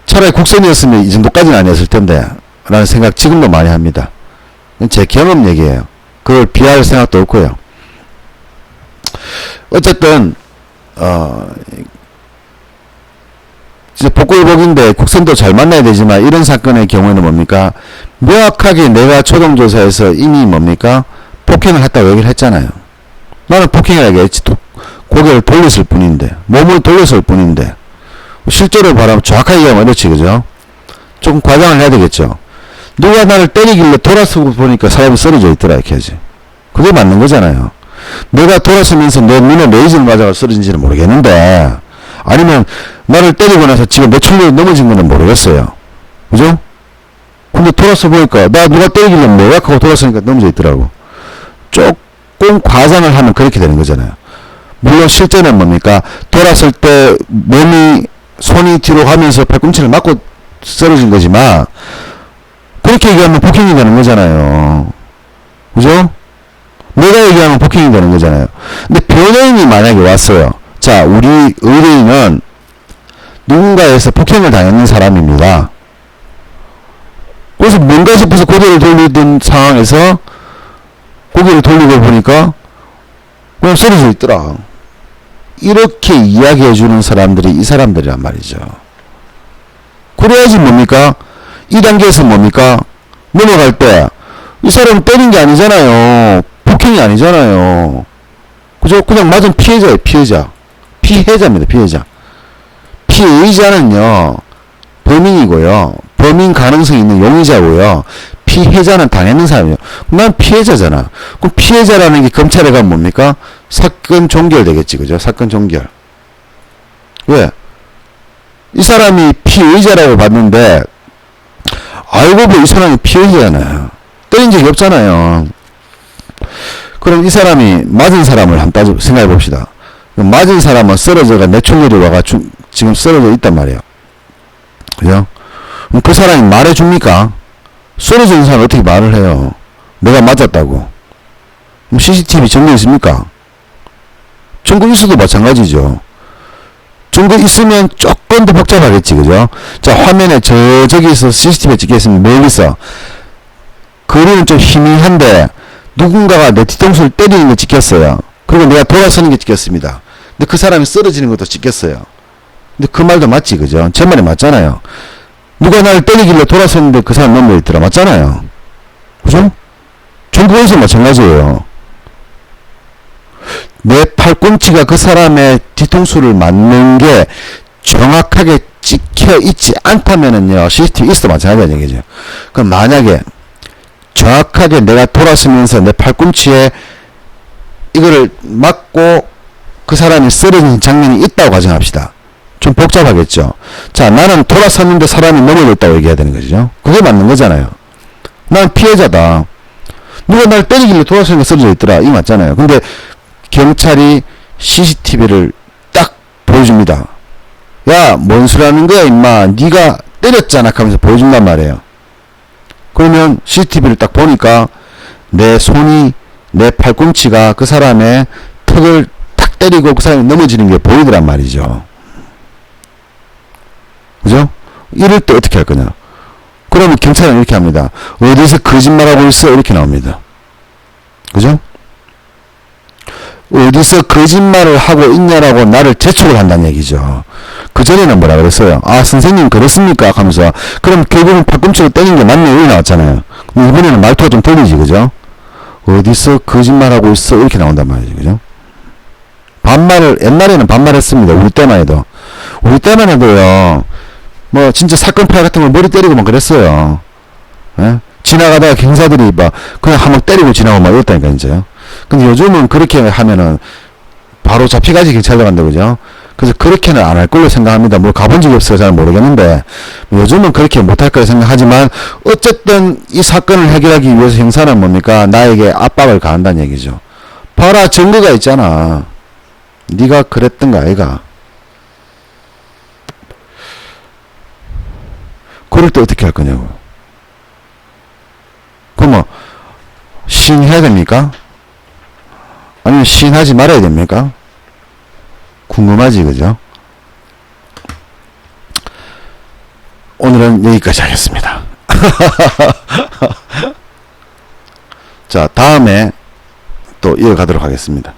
차라리 국선이었으면 이 정도까지는 아니었을 텐데 라는 생각 지금도 많이 합니다. 제 경험 얘기예요. 그걸 비하할 생각도 없고요. 어쨌든 이제 복골복인데 국선도 잘 만나야 되지만 이런 사건의 경우에는 뭡니까? 명확하게 내가 초동조사에서 이미 뭡니까? 폭행을 했다고 얘기를 했잖아요. 나는 폭행이라고 했지. 고개를 돌렸을 뿐인데, 몸을 돌렸을 뿐인데, 실제로 말하면 정확하게 얘기하면 어렵지, 그죠? 조금 과장을 해야 되겠죠. 누가 나를 때리길래 돌아서고 보니까 사람이 쓰러져 있더라, 이렇게 하지. 그게 맞는 거잖아요. 내가 돌아서면서 내 눈에 레이저를 맞아서 쓰러진지는 모르겠는데, 아니면 나를 때리고 나서 지금 몇 층으로 넘어진 거는 모르겠어요. 그죠? 근데 돌아서 보니까 나 누가 때리길래 뭐야 하고 돌아서니까 넘어져 있더라고. 조금 과장을 하면 그렇게 되는 거잖아요. 물론 실제는 뭡니까? 돌았을 때 손이 뒤로 가면서 팔꿈치를 맞고 쓰러진 거지만 그렇게 얘기하면 폭행이 되는 거잖아요. 그죠? 내가 얘기하면 폭행이 되는 거잖아요. 근데 변호인이 만약에 왔어요. 자, 우리 의뢰인은 누군가에서 폭행을 당했는 사람입니다. 그래서 뭔가 싶어서 고개를 돌리던 상황에서 고개를 돌리고 보니까 그냥 쓰러져 있더라. 이렇게 이야기해주는 사람들이 이 사람들이란 말이죠. 그래야지 뭡니까? 2단계에서 뭡니까? 넘어갈 때 이 사람 때린 게 아니잖아요. 폭행이 아니잖아요. 그죠? 그냥 맞은 피해자예요. 피해자입니다. 피해자. 피의자는요. 범인이고요. 범인 가능성이 있는 용의자고요. 피해자는 당했는 사람이에요. 난 피해자잖아. 그럼 피해자라는 게 검찰에 가면 뭡니까? 사건 종결 되겠지. 그죠? 사건 종결. 왜? 이 사람이 피의자라고 봤는데 알고 보니 이 사람이 피해자잖아요. 때린 적이 없잖아요. 그럼 이 사람이 맞은 사람을 한번 생각해 봅시다. 맞은 사람은 쓰러져가 뇌출혈이 와가 지금 쓰러져 있단 말이에요. 그죠? 그럼 그 사람이 말해줍니까? 쓰러져 있는 사람은 어떻게 말을 해요? 내가 맞았다고. 그럼 CCTV 증거 있습니까? 증거 있어도 마찬가지죠. 증거 있으면 조금 더 복잡하겠지, 그죠? 자, 화면에 저기서 CCTV에 찍혀있으면 멀리서 거리는 좀 희미한데 누군가가 내 뒤통수를 때리는 게 찍혔어요. 그리고 내가 돌아서는 게 찍혔습니다. 근데 그 사람이 쓰러지는 것도 찍혔어요. 근데 그 말도 맞지, 그죠? 제 말이 맞잖아요. 누가 나를 때리길래 돌아섰는데 그 사람 넘어 있더라. 맞잖아요. 그죠? 증거에서 마찬가지예요. 내 팔꿈치가 그 사람의 뒤통수를 맞는 게 정확하게 찍혀 있지 않다면은요, CCTV 있어도 마찬가지라는 얘기죠. 그럼 만약에 정확하게 내가 돌아서면서 내 팔꿈치에 이거를 맞고 그 사람이 쓰러진 장면이 있다고 가정합시다. 좀 복잡하겠죠. 자, 나는 돌아섰는데 사람이 넘어져 있다고 얘기해야 되는 거죠. 그게 맞는 거잖아요. 난 피해자다. 누가 날 때리길래 돌아서니까 쓰러져 있더라. 이 맞잖아요. 근데 경찰이 CCTV를 딱 보여줍니다. 야, 뭔 소리 하는 거야, 임마. 네가 때렸잖아 하면서 보여준단 말이에요. 그러면 CCTV를 딱 보니까 내 손이, 내 팔꿈치가 그 사람의 턱을 탁 때리고 그 사람이 넘어지는 게 보이더란 말이죠. 그죠? 이럴 때 어떻게 할 거냐? 그러면 경찰은 이렇게 합니다. 어디서 거짓말하고 있어? 이렇게 나옵니다. 그죠? 어디서 거짓말을 하고 있냐라고 나를 재촉을 한다는 얘기죠. 그전에는 뭐라 그랬어요? 아, 선생님 그랬습니까? 하면서 그럼 결국은 팔꿈치로 때린 게 맞네 여기 나왔잖아요. 이번에는 말투가 좀 틀리지, 그죠? 어디서 거짓말하고 있어? 이렇게 나온단 말이죠. 그죠? 옛날에는 반말했습니다. 우리 때만 해도. 우리 때만 해도요, 뭐, 진짜 사건 파일 같은 걸 머리 때리고 막 그랬어요. 예? 지나가다가 경사들이 막, 그냥 한번 때리고 지나고 막 이랬다니까, 이제요. 근데 요즘은 그렇게 하면은, 바로 잡히가지 경찰 들어간다, 그죠? 그래서 그렇게는 안 할 걸로 생각합니다. 뭐, 가본 적이 없어서 잘 모르겠는데, 요즘은 그렇게 못할 거라 생각하지만, 어쨌든 이 사건을 해결하기 위해서 형사는 뭡니까? 나에게 압박을 가한다는 얘기죠. 봐라, 증거가 있잖아. 네가 그랬던 거 아이가? 그럴 때 어떻게 할 거냐고. 그럼 시인해야 됩니까? 아니면 시인하지 말아야 됩니까? 궁금하지, 그죠? 오늘은 여기까지 하겠습니다. 자, 다음에 또 이어가도록 하겠습니다.